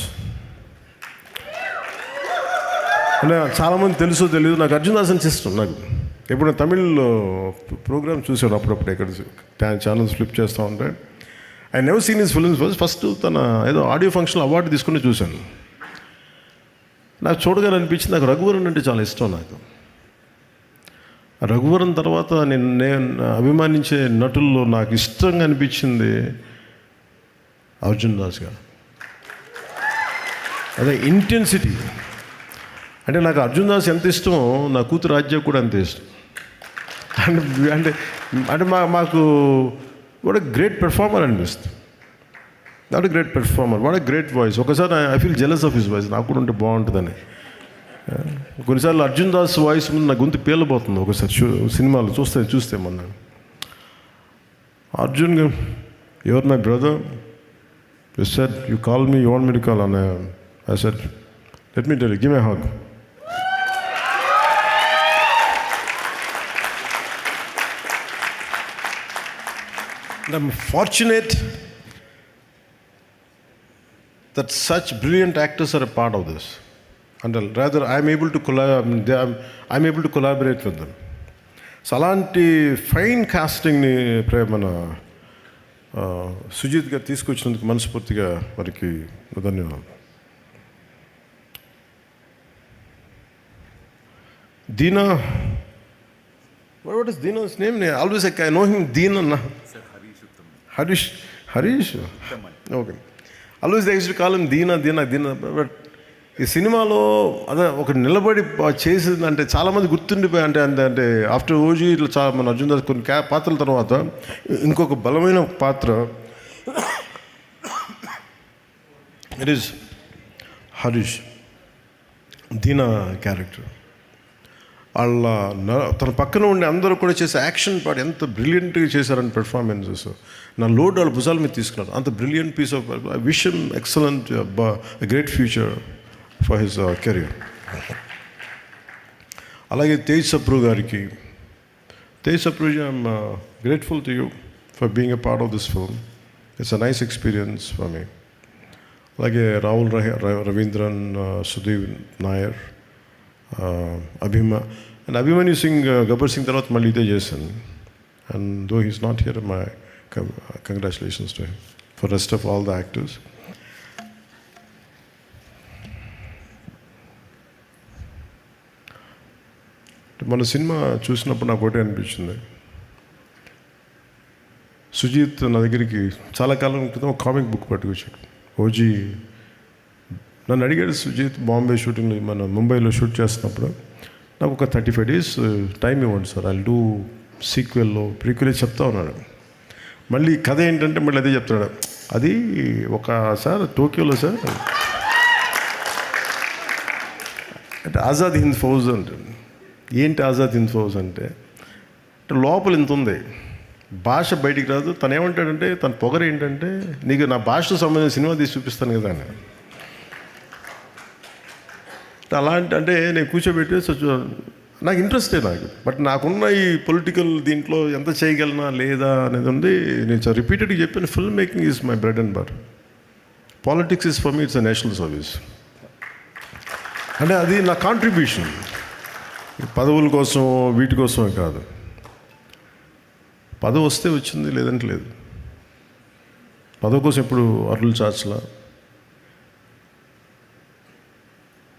అంటే చాలామంది తెలుసో తెలియదు, నాకు అర్జున్ దాస్ అని ఇష్టం. నాకు ఎప్పుడు తమిళ్లో ప్రోగ్రామ్ చూసాడు అప్పుడప్పుడు, ఎక్కడ ఛానల్స్ ఫ్లిప్ చేస్తూ ఉంటే. I never seen his films. First తన ఏదో ఆడియో ఫంక్షన్ అవార్డు తీసుకుని చూశాను. నాకు చూడగానే అనిపించింది, నాకు రఘువరన్ అంటే చాలా ఇష్టం. నాకు రఘువరన్ తర్వాత నేను అభిమానించే నటుల్లో నాకు ఇష్టంగా అనిపించింది అర్జున్ దాస్ గారు. అదే ఇంటెన్సిటీ. అంటే నాకు అర్జున్ దాస్ ఎంత ఇష్టమో నా కూతురు రాజ్య కూడా అంతే ఇష్టం. అంటే అంటే మాకు వాట్ ఎ గ్రేట్ పెర్ఫార్మర్ అనిపిస్తుంది. What a great performer, what a great voice. ఒకసారి I feel jealous of his voice, నాకు కూడా ఉంటే బాగుంటుందని. కొన్నిసార్లు అర్జున్ దాస్ వాయిస్ ముందు నా గొంతు పేలిపోతుంది. ఒకసారి సినిమాలు చూస్తే మొన్న Arjun, your my brother, you said you call me, you want me to call, and I said let me tell you, give me a hug. I'm fortunate that such brilliant actors are a part of this. And rather I'm able to collaborate with them. So అలాంటి fine కాస్టింగ్ని మన సుజిత్ గారు తీసుకొచ్చినందుకు మనస్ఫూర్తిగా వారికి ధన్యవాదాలు. Dina, what is Dina's name? Always I know him Dina. Harish? Okay. Always they used to call him Dina. But ఈ సినిమాలో అదే ఒక నిలబడి చేసిందంటే చాలామంది గుర్తుండిపోయి, అంటే ఆఫ్టర్ ఓజీ ఇట్లా చాలా మన అర్జున్ దాస్ కొన్ని పాత్రల తర్వాత ఇంకొక బలమైన పాత్ర ఇట్ ఈస్ హరీష్, దీనా క్యారెక్టర్. వాళ్ళ తన పక్కన ఉండి అందరూ కూడా చేసే యాక్షన్ పార్ట్ ఎంత బ్రిలియంట్గా చేశారని పెర్ఫార్మెన్సెస్. నా లోడ్ వాళ్ళ భుజాల మీద తీసుకున్నారు. అంత బ్రిలియంట్ పీస్ ఆఫ్ విషయం, excellent, great future for his career. అలాగే తేజ్ సప్రు గారికి, Tej Sapru ji, I'm grateful to you for being a part of this film. It's a nice experience for me. అలాగే రాహుల్ రవీంద్రన్, సుధీర్ నాయర్, అభిమన్యు సింగ్, గబ్బర్ సింగ్ తర్వాత మళ్ళీ ఇదే చేశాను. And though he's not here, my congratulations to him. For rest of all the actors. మన cinema చూసినప్పుడు నాకు ఒకటే అనిపించింది. సుజీత్ నా దగ్గరికి చాలా కాలం క్రితం ఒక కామిక్ బుక్ పట్టుకొచ్చాడు. ఓజీ నన్ను అడిగాడు, సుజీత్ బాంబే షూటింగ్ మన ముంబైలో షూట్ చేస్తున్నప్పుడు నాకు ఒక 35 days టైం ఇవ్వండి సార్, ఐ డూ సీక్వెల్లో ప్రీక్వెల్ చెప్తా ఉన్నాడు. మళ్ళీ కథ ఏంటంటే మళ్ళీ అదే చెప్తాడు. అది ఒక సార్ టోక్యోలో సార్ అంటే ఆజాద్ హింద్ ఫౌజ్ అంటే ఏంటి ఆజాద్ హింద్ ఫౌజ్ అంటే లోపల ఇంత ఉంది, భాష బయటికి రాదు. తను ఏమంటాడంటే తన పొగరు ఏంటంటే నీకు నా భాషతో సంబంధించిన సినిమా తీసి చూపిస్తాను కదా అని. అలాంటి అంటే నేను కూర్చోబెట్టి నాకు ఇంట్రెస్టే నాకు, బట్ నాకున్న ఈ పొలిటికల్ దీంట్లో ఎంత చేయగలనా లేదా అనేది ఉంది. నేను రిపీటెడ్గా చెప్పాను, film making is my bread and butter. Politics is for me it's a national service. అంటే అది నా కాంట్రిబ్యూషన్, పదవుల కోసం వీటి కోసమే కాదు. పదవి వస్తే వచ్చింది, లేదంటే లేదు. పదవి కోసం ఎప్పుడు అరులు చాచలా.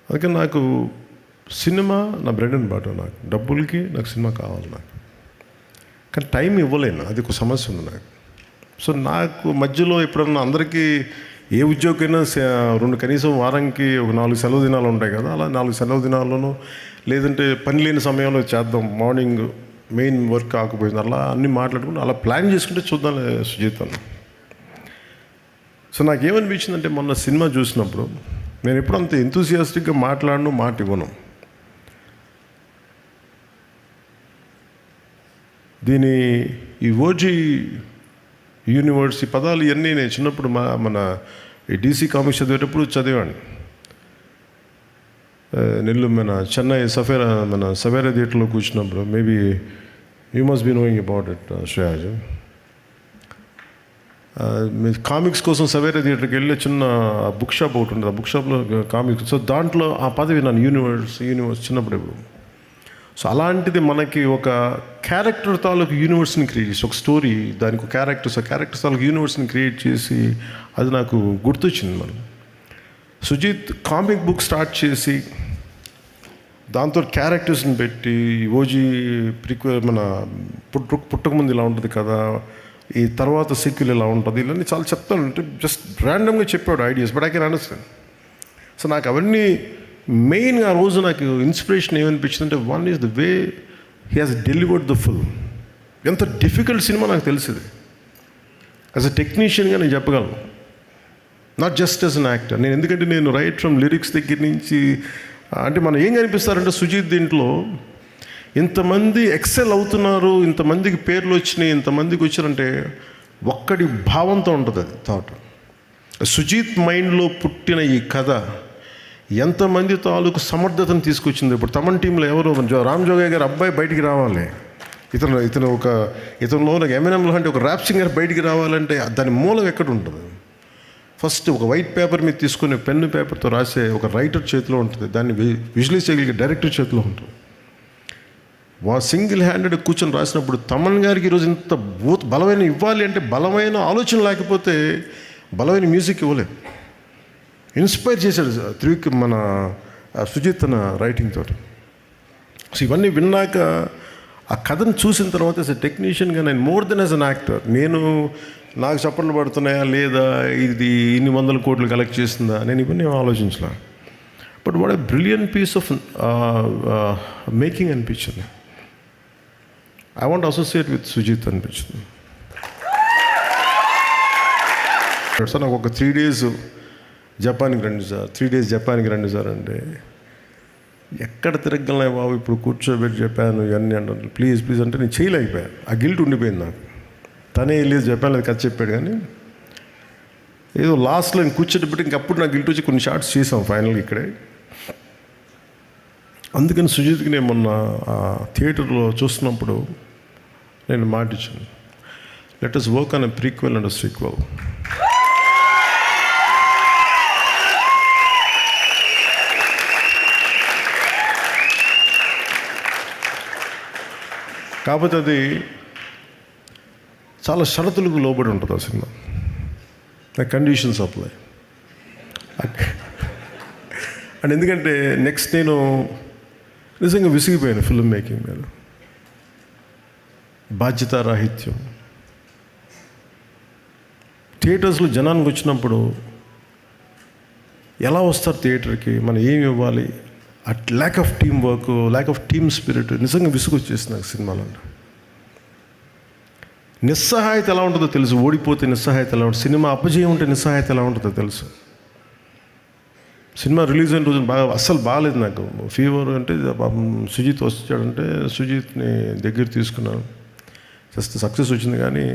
అందుకని నాకు సినిమా నా బ్రెడ్ అండ్ బటర్. నాకు డబ్బులకి నాకు సినిమా కావాలి నాకు, కానీ టైం ఇవ్వలేను, అది ఒక సమస్య ఉంది నాకు. సో నాకు మధ్యలో ఎప్పుడన్నా అందరికీ ఏ ఉద్యోగమైనా కనీసం వారానికి ఒక 4 సెలవు దినాలు ఉంటాయి కదా, అలా 4 సెలవు దినాల్లోనూ లేదంటే పని లేని సమయంలో చేద్దాం, మార్నింగ్ మెయిన్ వర్క్ కాకపోయింది, అలా అన్నీ మాట్లాడుకుంటూ అలా ప్లాన్ చేసుకుంటే చూద్దాం సుజీత్ అన్న. సో నాకేమనిపించిందంటే మొన్న సినిమా చూసినప్పుడు నేను ఎప్పుడు అంత ఎంతూసియాస్టిక్గా మాట్లాడను, మాట ఇవ్వను. దీని ఈ ఓజీ యూనివర్స్ ఈ పదాలు ఇవన్నీ నేను చిన్నప్పుడు మన ఈ డీసీ కామిక్స్ చదివేటప్పుడు చదివాను. నెల్లూరు మన చెన్నై సవేరా థియేటర్లో కూర్చున్నప్పుడు, maybe you must be knowing about it Shreyas. Comics కోసం సవేరా థియేటర్కి వెళ్ళి చిన్న బుక్ షాప్ ఒకటి ఉంటుంది, ఆ బుక్ షాప్లో కామిక్స్. సో దాంట్లో ఆ పదవి నన్ను యూనివర్స్ చిన్నప్పుడు ఇప్పుడు. సో అలాంటిది మనకి ఒక క్యారెక్టర్ తాలూకు యూనివర్స్ని క్రియేట్ చేసి, ఒక స్టోరీ దానికి ఒక క్యారెక్టర్స్ తాలూకు యూనివర్స్ని క్రియేట్ చేసి అది నాకు గుర్తొచ్చింది. మనం సుజీత్ కామిక్ బుక్ స్టార్ట్ చేసి దాంతో క్యారెక్టర్స్ని పెట్టి ఓజీ మన పుట్టకముందు ఇలా ఉంటుంది కదా, ఈ తర్వాత సీక్వెల్ ఇలా ఉంటుంది, ఇవన్నీ చాలా చెప్తాను. అంటే జస్ట్ ర్యాండమ్గా చెప్పాడు ideas, but I can understand. So నాకు అవన్నీ మెయిన్గా ఆ రోజు నాకు ఇన్స్పిరేషన్ ఏమనిపించింది అంటే, one is the way he has delivered the film. ఎంత డిఫికల్ట్ సినిమా నాకు తెలిసింది. యాజ్ అ టెక్నీషియన్గా నేను చెప్పగలను, not just as an actor. నేను ఎందుకంటే నేను రైట్ ఫ్రమ్ లిరిక్స్ దగ్గర నుంచి అంటే మనం ఏం కనిపిస్తారంటే సుజీత్ దీంట్లో ఇంతమంది ఎక్సెల్ అవుతున్నారు, ఇంతమందికి పేర్లు వచ్చినాయి, ఇంతమందికి వచ్చారంటే ఒక్కడి భావంతో ఉంటుంది అది థాట్. సుజీత్ మైండ్లో పుట్టిన ఈ కథ ఎంతమంది తాలూకు సమర్థతను తీసుకొచ్చింది. ఇప్పుడు తమన్ టీంలో ఎవరు రామ్ జోగయ్య గారు అబ్బాయి బయటికి రావాలి, ఇతనిలో నాకు ఎమ్ఎన్ఎంలో అంటే ఒక ర్యాప్ సింగర్ బయటికి రావాలంటే దాని మూలం ఎక్కడ ఉంటుంది? ఫస్ట్ ఒక వైట్ పేపర్ మీద తీసుకుని పెన్ను పేపర్తో రాసే ఒక రైటర్ చేతిలో ఉంటుంది, దాన్ని విజువలైజ్ చేయగలిగే డైరెక్టర్ చేతిలో ఉంటుంది. సింగిల్ హ్యాండెడ్ కూర్చొని రాసినప్పుడు తమన్ గారికి ఈరోజు ఇంత బలమైన ఇవ్వాలి అంటే బలమైన ఆలోచన లేకపోతే బలమైన మ్యూజిక్ ఇవ్వలేదు. ఇన్స్పైర్ చేశాడు మన సుజిత్ తన రైటింగ్ తోటి. సో ఇవన్నీ విన్నాక ఆ కథను చూసిన తర్వాత యాజ్ ఎ టెక్నీషియన్గా నేను more than as an actor, నాకు చప్పట్లు పడుతున్నాయా లేదా, ఇది ఇన్ని 100 కోట్లు కలెక్ట్ చేస్తుందా, నేను ఇవన్నీ ఆలోచించలే. But what a brilliant piece of making అనిపించింది. I want associate with Sujeeth అనిపించింది. సార్ నాకు ఒక 3 days జపాన్కి రండి సార్, 3 days జపాన్కి రండి సార్ అంటే, ఎక్కడ తిరగలనే బాబు ఇప్పుడు కూర్చోబెట్టి చెప్పాను ఇవన్నీ అంటారు, ప్లీజ్ ప్లీజ్ అంటే నేను చేయలేకపోయాను. ఆ గిల్ట్ ఉండిపోయింది నాకు. తనే వెళ్ళి జపాన్ అది కథ చెప్పాడు, కానీ ఏదో లాస్ట్లో ఇంక కూర్చోబెట్టి ఇంకప్పుడు నాకు గిల్ట్ వచ్చి కొన్ని షార్ట్స్ చేసాం ఫైనల్గా ఇక్కడే. అందుకని సుజిత్కి నేను మొన్న థియేటర్లో చూస్తున్నప్పుడు నేను మాట ఇచ్చాను, let us work on a prequel and a sequel. కాకపోతే అది చాలా షరతులకు లోబడి ఉంటుంది ఆ సినిమా. Conditions apply. అండ్ ఎందుకంటే నెక్స్ట్ నేను నిజంగా విసిగిపోయాను ఫిల్మ్ మేకింగ్ మీద. బాధ్యతారాహిత్యం. థియేటర్స్లో జనానికి వచ్చినప్పుడు ఎలా వస్తారు థియేటర్కి, మనం ఏమి ఇవ్వాలి, at lakh of team work, lakh of team spirit నిజంగా విసుగొచ్చేస్తుంది నాకు సినిమాలో. నిస్సహాయత ఎలా ఉంటుందో తెలుసు. ఓడిపోతే నిస్సహాయత ఎలా ఉంటుంది, సినిమా అపజయం ఉంటే నిస్సహాయత ఎలా ఉంటుందో తెలుసు. సినిమా రిలీజ్ అయిన రోజున అస్సలు బాగాలేదు నాకు. ఫీవర్ అంటే సుజిత్ వచ్చాడంటే సుజిత్ని దగ్గర తీసుకున్నాను. జస్ట్ సక్సెస్ వచ్చింది. కానీ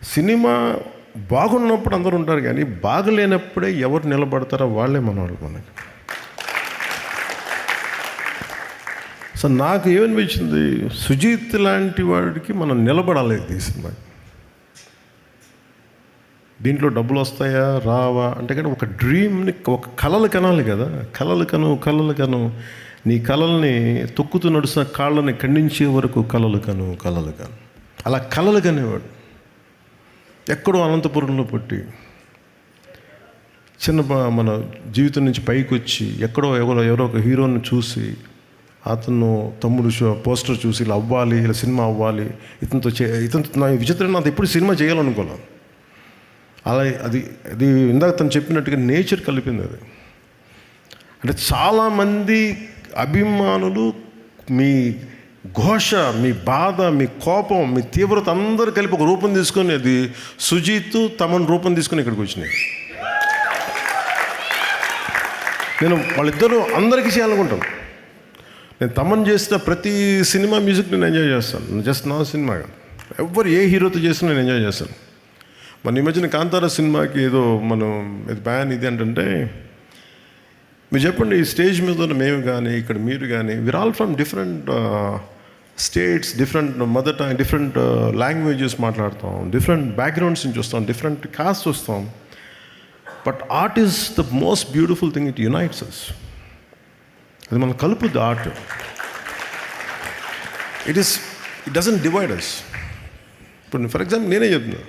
సినిమా బాగున్నప్పుడు అందరూ ఉంటారు, కానీ బాగలేనప్పుడే ఎవరు నిలబడతారో వాళ్ళే మనవాళ్ళు మనకి. సో నాకు ఏమనిపించింది, సుజిత్ లాంటి వాడికి మనం నిలబడాలి ఈ సినిమా. దీంట్లో డబ్బులు వస్తాయా రావా అంటే, కానీ ఒక డ్రీమ్ని, ఒక కలలు కనాలి కదా. కలలు కను నీ కలల్ని తొక్కుతూ నడుస్తున్న కాళ్ళని ఖండించే వరకు కలలు కను. అలా కలలు కనేవాడు. ఎక్కడో అనంతపురంలో పుట్టి మన జీవితం నుంచి పైకి వచ్చి ఎవరో ఒక హీరోని చూసి, అతను తమ్ముడు పోస్టర్ చూసి ఇలా అవ్వాలి, ఇలా సినిమా అవ్వాలి, ఇతనితో నా విచిత్రం, నాకు ఎప్పుడు సినిమా చేయాలనుకోలేం. అలా అది ఇందాక తను చెప్పినట్టుగా నేచర్ కలిపింది అది. అంటే చాలామంది అభిమానులు మీ ఘోష, మీ బాధ, మీ కోపం, మీ తీవ్రత అందరూ కలిపి ఒక రూపం తీసుకొని, అది సుజిత్ తమన్ రూపం తీసుకొని ఇక్కడికి వచ్చినాయి. నేను వాళ్ళిద్దరూ అందరికీ చేయాలనుకుంటాను. నేను తమన్ చేసిన ప్రతి సినిమా మ్యూజిక్ నేను ఎంజాయ్ చేస్తాను. జస్ట్ నా సినిమా ఎవరు ఏ హీరోతో చేసినా నేను ఎంజాయ్ చేస్తాను. మన ఈ మధ్యన కాంతారా సినిమాకి ఏదో మనం ఇది బ్యాన్ ఇది అంటే, మీరు చెప్పండి, ఈ స్టేజ్ మీద ఉన్న మేము కానీ ఇక్కడ మీరు కానీ, we are all from different states, different mother tongue, different languages మాట్లాడతాం, డిఫరెంట్ బ్యాక్గ్రౌండ్స్ నుంచి వస్తాం, డిఫరెంట్ కాస్ట్ వస్తాం. But art is the most beautiful thing. It unites us. అది మనం కలుపుద్ది art. It doesn't divide us. ఇప్పుడు ఫర్ ఎగ్జాంపుల్ నేనే చెప్తున్నా,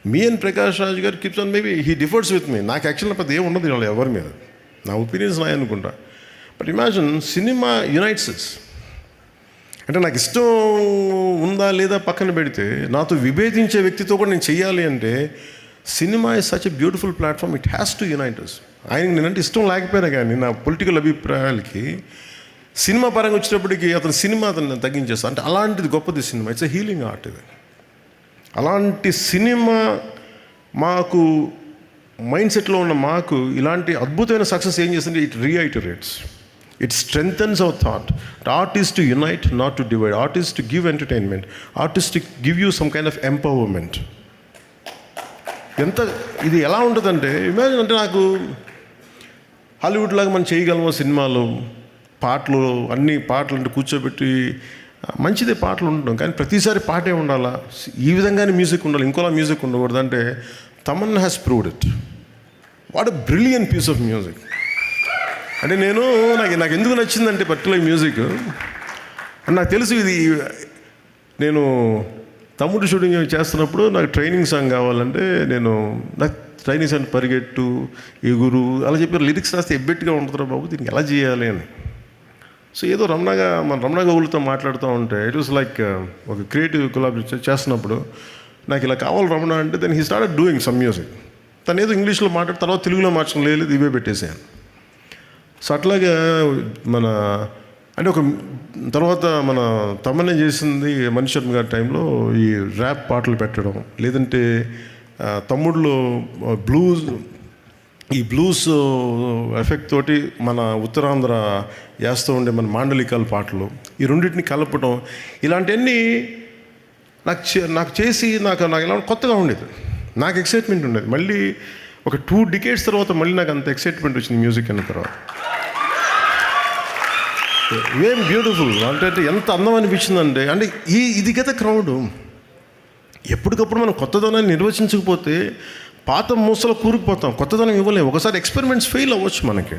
మీ అండ్ ప్రకాష్ రాజ్ గారు keeps on, maybe he differs with me. నాకు యాక్చువల్గా పెద్ద ఏమి ఉండదు వాళ్ళు ఎవరి మీద, నా ఒపీనియన్స్ నాయ అనుకుంటా. But imagine, cinema unites us. అంటే నాకు ఇష్టం ఉందా లేదా పక్కన పెడితే, నాతో విభేదించే వ్యక్తితో కూడా నేను చెయ్యాలి అంటే, cinema is such a beautiful platform. It has to unite us. ఆయనకి నేనంటే ఇష్టం లేకపోయినా కానీ, నా పొలిటికల్ అభిప్రాయాలకి సినిమా పరంగా వచ్చినప్పటికీ అతను తగ్గించేస్తాను. అంటే అలాంటిది గొప్పది cinema. It's a healing art ఇది. అలాంటి సినిమా మాకు మైండ్ సెట్లో ఉన్న మాకు ఇలాంటి అద్భుతమైన సక్సెస్ ఏం చేస్తుంది, it reiterates, it strengthens our thought. Art is to unite, not to divide. Art is to give entertainment. Art is to give you some kind of empowerment. ఇది ఎలా ఉంటుందంటే, ఇమాజిన్, అంటే నాకు హాలీవుడ్ లాగా మనం చేయగలమో సినిమాలు, పాటలు, అన్ని పాటలు అంటే కూర్చోబెట్టి మంచిదే పాటలు ఉండడం, కానీ ప్రతిసారి పాటే ఉండాలా, ఈ విధంగానే మ్యూజిక్ ఉండాలి, ఇంకోలా మ్యూజిక్ ఉండకూడదు అంటే, Thaman has proved it. What a brilliant piece of music. అంటే నాకు ఎందుకు నచ్చిందంటే పర్టికులర్ మ్యూజిక్, నాకు తెలుసు ఇది. నేను తమ్ముడు షూటింగ్ చేస్తున్నప్పుడు నాకు ట్రైనింగ్ సాంగ్ కావాలంటే, నాకు ట్రైనింగ్ సాంగ్ పరిగెట్టు, ఎగురు అలా చెప్పారు. లిరిక్స్ రాస్తే ఎబ్బెట్టుగా ఉంటుందిరా బాబు, దీనికి ఎలా చేయాలి అని. సో ఏదో రమణ గౌలుతో మాట్లాడుతూ ఉంటే, ఇట్ వాస్ లైక్ ఒక క్రియేటివ్ కొలాబరేషన్ చేస్తున్నప్పుడు, నాకు ఇలా కావాలి రమణ అంటే, then he started doing some music. తను ఏదో ఇంగ్లీష్లో మాట్లాడి తర్వాత తెలుగులో మార్చడం లేదు, ఇవే పెట్టేసాను. సో అట్లాగే అంటే ఒక తర్వాత మన తమన్నే చేసింది మణి శర్మ గారి టైంలో ఈ ర్యాప్ పాటలు పెట్టడం, లేదంటే తమ్ముడులో ఈ బ్లూస్ ఎఫెక్ట్ తోటి మన ఉత్తరాంధ్ర వేస్తూ ఉండే మన మాండలికాల పాటలు, ఈ రెండింటిని కలపడం, ఇలాంటివన్నీ నాకు చేసి నాకు ఇలా కొత్తగా ఉండేది. నాకు ఎక్సైట్మెంట్ ఉండేది. మళ్ళీ ఒక 2 decades తర్వాత మళ్ళీ నాకు అంత ఎక్సైట్మెంట్ వచ్చింది మ్యూజిక్ అన్న తర్వాత. ఏం బ్యూటిఫుల్ అంటే ఎంత అందం అనిపించిందంటే, అంటే ఇది కదా క్రౌడ్. ఎప్పటికప్పుడు మనం కొత్తదనాన్ని నిర్వచించకపోతే పాత మూసలో కూరుకుపోతాం, కొత్తదనం ఇవ్వలేము. ఒకసారి ఎక్స్పెరిమెంట్స్ ఫెయిల్ అవ్వచ్చు మనకి.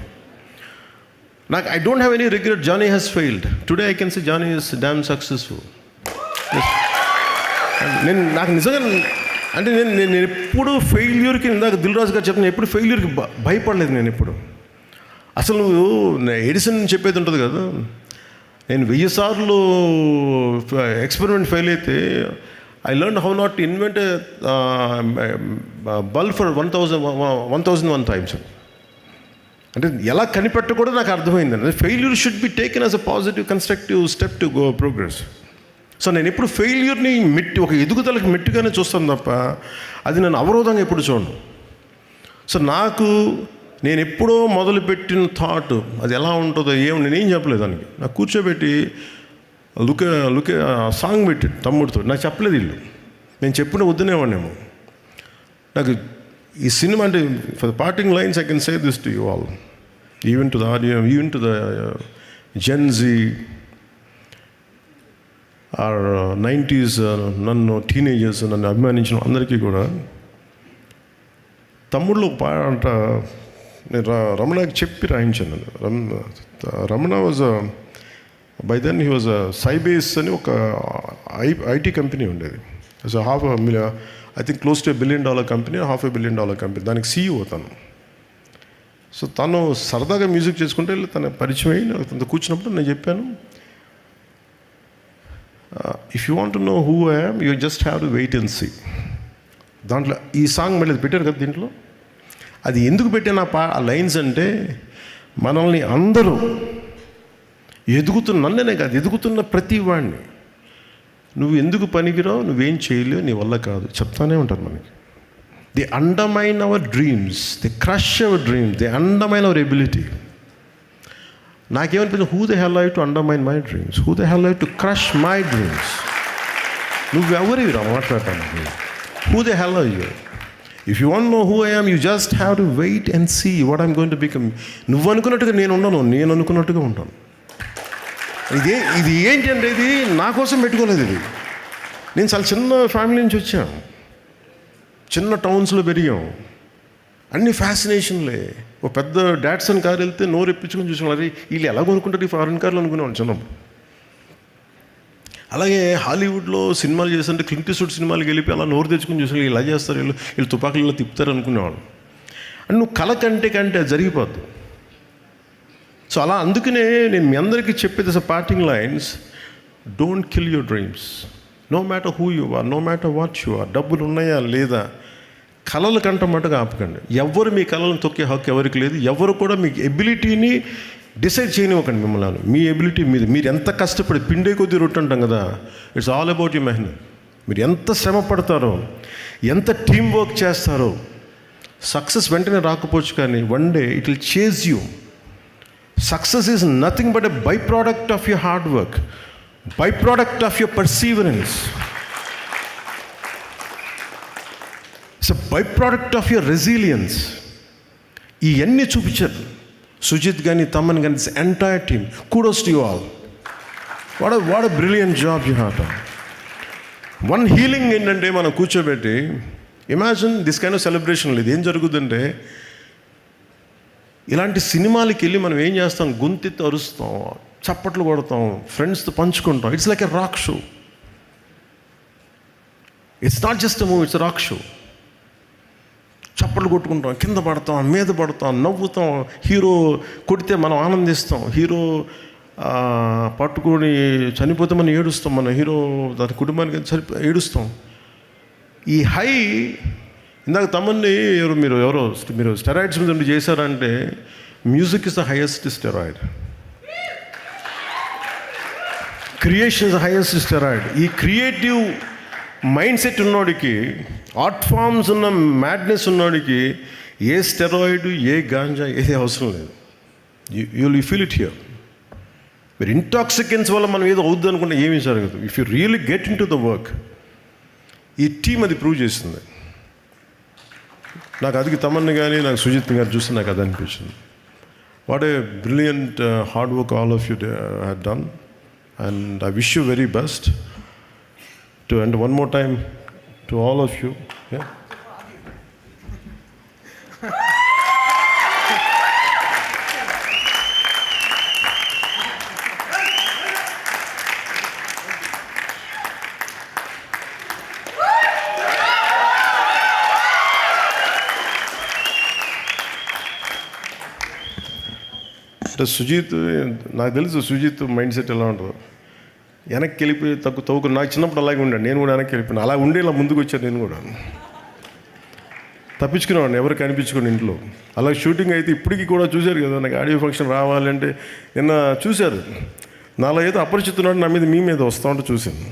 I don't have any regret. Johnny has failed. Today I can say Johnny is damn successful. Yes. నాకు నిజంగా అంటే నేను ఎప్పుడు ఫెయిల్యూర్కి, ఇందాక దిల్ రాజు గారు చెప్పిన, ఎప్పుడు ఫెయిల్యూర్కి భయపడలేదు నేను ఎప్పుడు. అసలు నువ్వు ఎడిసన్ చెప్పేది ఉంటుంది కదా, నేను 1000 సార్లు ఎక్స్పెరిమెంట్ ఫెయిల్ అయితే I learn how not to invent bulb for 1001 times. అంటే ఎలా కనిపెట్టకూడదు నాకు అర్థమైందండి. Failure should be taken as a positive constructive step to go progress. So నేను ఎప్పుడు ఫెయిల్యూర్ని ఒక ఎదుగుదలకు మెట్టుగానే చూస్తాను తప్ప అది నేను అవరోధంగా ఎప్పుడు చూడను. సో నేను ఎప్పుడో మొదలుపెట్టిన థాట్ అది ఎలా ఉంటుందో నేనేం చెప్పలేదు దానికి. నాకు కూర్చోబెట్టి లుకే సాంగ్ పెట్టి తమ్ముడితో నాకు చెప్పలేదు వీళ్ళు, నేను చెప్పిన వద్దునేవాడినేమో. నాకు ఈ సినిమా అంటే for the parting lines I can say this to you all, even to the audio, even to the Gen Z or 90s నన్ను టీనేజర్స్ నన్ను అభిమానించిన అందరికీ కూడా తమ్ముళ్ళు ఒక పాట నేను రమణకి చెప్పి రాయించాను. Ramana was by then he was Sybase అని ఒక ఐటీ కంపెనీ ఉండేది. So I think close to $1 billion company, $500 million company, దానికి CEO తను. సో తను సరదాగా మ్యూజిక్ చేసుకుంటే తన పరిచయం అయ్యి తనతో కూర్చున్నప్పుడు నేను చెప్పాను, if you want to know who I am you just have to wait and see. దాంట్లో ఈ సాంగ్ మళ్ళీ పెట్టారు కదా దీంట్లో. అది ఎందుకు పెట్టాను ఆ లైన్స్ అంటే, మనల్ని అందరూ నన్నే కాదు, ఎదుగుతున్న ప్రతి వాడిని నువ్వు ఎందుకు పనికిరావు, నువ్వేం చేయలేవు, నీ వల్ల కాదు చెప్తానే ఉంటారు మనకి. They undermine our dreams, they crush our dreams, they undermine our ability. నాకేమనిపించింది, who the hell I to undermine my dreams, who the hell I to crush my dreams. నువ్వెవరివి రా మాట్లాడటానికి? Who the hell I you? If you want know who I am you just have to wait and see what I'm going to become. నువ్వు అనుకున్నట్టుగా నేను ఉండను, నేను అనుకున్నట్టుగా ఉంటాను. ఇది ఏంటి అంటే, ఇది నా కోసం పెట్టుకోలేదు. ఇది నేను చాలా చిన్న ఫ్యామిలీ నుంచి వచ్చాను, చిన్న టౌన్స్లో పెరిగాం, అన్ని ఫ్యాసినేషన్లే. ఒక పెద్ద డాట్సన్ కారు వెళ్తే నోరు ఎప్పించుకొని చూసాం, అది వీళ్ళు ఎలా కొనుక్కుంటారు ఈ ఫారెన్ కార్లు అనుకునేవాళ్ళు చిన్నప్పుడు. అలాగే హాలీవుడ్లో సినిమాలు చేస్తుంటే క్లింట్ ఈస్ట్వుడ్ సినిమాలకు వెళ్ళిపోయి అలా నోరు తెచ్చుకొని చూసాం, ఇలా చేస్తారు, వీళ్ళు తుపాకులు ఇలా తిప్పుతారు అనుకునేవాళ్ళు. అండ్ నువ్వు కళ కంటే అది జరిగిపోద్దు. సో అలా అందుకనే నేను మీ అందరికీ చెప్పేది parting lines, don't kill your dreams, no matter who you are, no matter what you are. డబ్బులు ఉన్నాయా లేదా, కళలు కంట మటుగా ఆపకండి. ఎవరు మీ కళలను తొక్కే హక్కు ఎవరికి లేదు. ఎవరు కూడా మీ ఎబిలిటీని డిసైడ్ చేయనివ్వకండి మిమ్మల్ని. మీ ఎబిలిటీ మీరు ఎంత కష్టపడి పిండే కొద్దీ రొట్టె అంటాం కదా, ఇట్స్ ఆల్ అబౌట్ యూ మెహనత్. మీరు ఎంత శ్రమ పడతారో, ఎంత టీమ్ వర్క్ చేస్తారో, సక్సెస్ వెంటనే రాకపోవచ్చు, కానీ one day it will chase you. Success is nothing but a byproduct of your hard work, byproduct of your perseverance. It's a byproduct of your resilience. ఇవన్నీ చూపించారు సుజిత్ కానీ, తమన్ కానీ, this entire team. kudos to you all. What a brilliant job you have done. One healing ఏంటంటే, మనం కూర్చోబెట్టి imagine this kind of celebration. ఇది ఏం జరుగుతుందంటే, ఇలాంటి సినిమాలకి వెళ్ళి మనం ఏం చేస్తాం, గొంతెత్తి అరుస్తాం, చప్పట్లు కొడతాం, ఫ్రెండ్స్తో పంచుకుంటాం. It's like a rock show. It's not just a movie, it's rock show. చప్పట్లు కొట్టుకుంటాం, కింద పడతాం, మీద పడతాం, నవ్వుతాం. హీరో కొడితే మనం ఆనందిస్తాం, హీరో పట్టుకొని చనిపోతే మనం ఏడుస్తాం, మన హీరో దాని కుటుంబానికి ఏడుస్తాం. ఈ హై ఇందాక తమన్ని మీరు స్టెరాయిడ్స్ మీద ఉండి చేశారంటే, music is the highest steroid, creation is the highest steroid. ఈ క్రియేటివ్ మైండ్ సెట్ ఉన్నోడికి, ఆర్ట్ ఫామ్స్ ఉన్న మ్యాడ్నెస్ ఉన్నోడికి ఏ స్టెరాయిడ్, ఏ గాంజా, ఏది అవసరం లేదు. You feel it here. మీరు ఇంటాక్సికెన్స్ వల్ల మనం ఏదో అవుద్ది అనుకుంటే ఏమీ జరగదు. If you really get in to the work, ఈ టీం అది ప్రూవ్ చేస్తుంది. నాకు అది తమన్ని కానీ, నాకు సుజిత్ గారు చూస్తే నాకు అది అనిపించింది. What a brilliant hard work all of you had done, and I wish you very best to. And one more time to all of you. అంటే సుజీత్, నాకు తెలుసు సుజీత్ మైండ్ సెట్ ఎలా ఉంటుందో. వెనక్కి వెళ్ళిపోయి తవ్వుకు నాకు చిన్నప్పుడు అలాగే ఉండాను, నేను కూడా వెనక్కి వెళ్ళిపోయాను. అలా ఉండి ఇలా ముందుకు వచ్చాను నేను కూడా. తప్పించుకునేవాడిని, ఎవరు కనిపించుకుని ఇంట్లో. అలా షూటింగ్ అయితే ఇప్పటికీ కూడా చూశారు కదా, నాకు ఆడియో ఫంక్షన్ రావాలంటే నిన్న చూశారు, నాలో ఏదో అపరిచితున్నాడు నా మీద, మీ మీద వస్తూ ఉంటే చూశాను.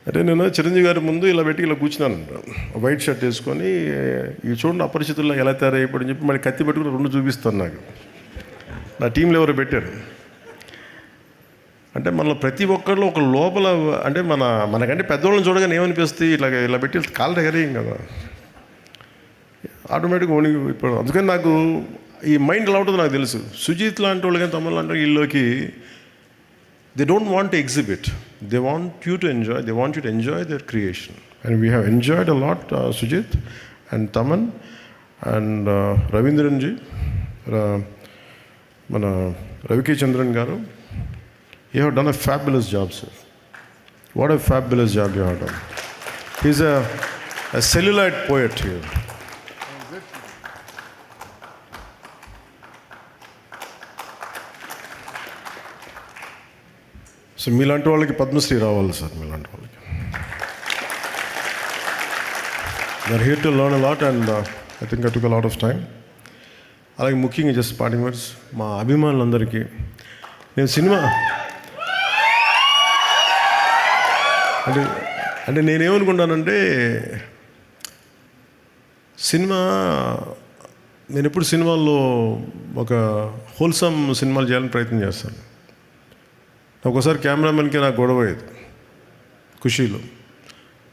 అంటే నేను చిరంజీవి గారి ముందు ఇలా పెట్టి ఇలా కూర్చున్నాను, వైట్ షర్ట్ వేసుకొని, ఇవి చూడండి అపరిచితుల్లో ఎలా తయారైపోయాడని చెప్పి మళ్ళీ కత్తి పెట్టుకుని 2 చూపిస్తాను. నాకు నా టీంలో ఎవరు పెట్టారు అంటే మనలో ప్రతి ఒక్కరిలో ఒక లోపల, అంటే మనకంటే పెద్దవాళ్ళని చూడగానే ఏమనిపిస్తుంది, ఇలా పెట్టి కాళ్ళ దగ్గరేం కదా, ఆటోమేటిక్గా ఓని. ఇప్పుడు అందుకని నాకు ఈ మైండ్ ఎలా ఉంటుందో నాకు తెలుసు. సుజీత్ లాంటి వాళ్ళు కానీ తమ్ముళ్ళు లాంటి వీళ్ళకి they don't want to exhibit, they want you to enjoy, they want you to enjoy their creation. And we have enjoyed a lot, Sujit and Taman and Ravindran ji, mana Ravi K. Chandran garu, you have done a fabulous job, sir. What a fabulous job you have done. He's a celluloid poet here. So మీలాంటి వాళ్ళకి పద్మశ్రీ రావాలి sir, మీలాంటి వాళ్ళకి. They are here to learn a lot and I think I took a lot of time. అలాగే ముఖ్యంగా just parting words మా అభిమానులందరికీ, నేను సినిమా అంటే నేనేమనుకుంటానంటే, నేను ఎప్పుడు సినిమాల్లో ఒక హోల్సమ్ సినిమాలు చేయాలని ప్రయత్నం చేస్తాను. ఒకసారి కెమెరామెన్కి నాకు గొడవ అయ్యేది ఖుషీలో,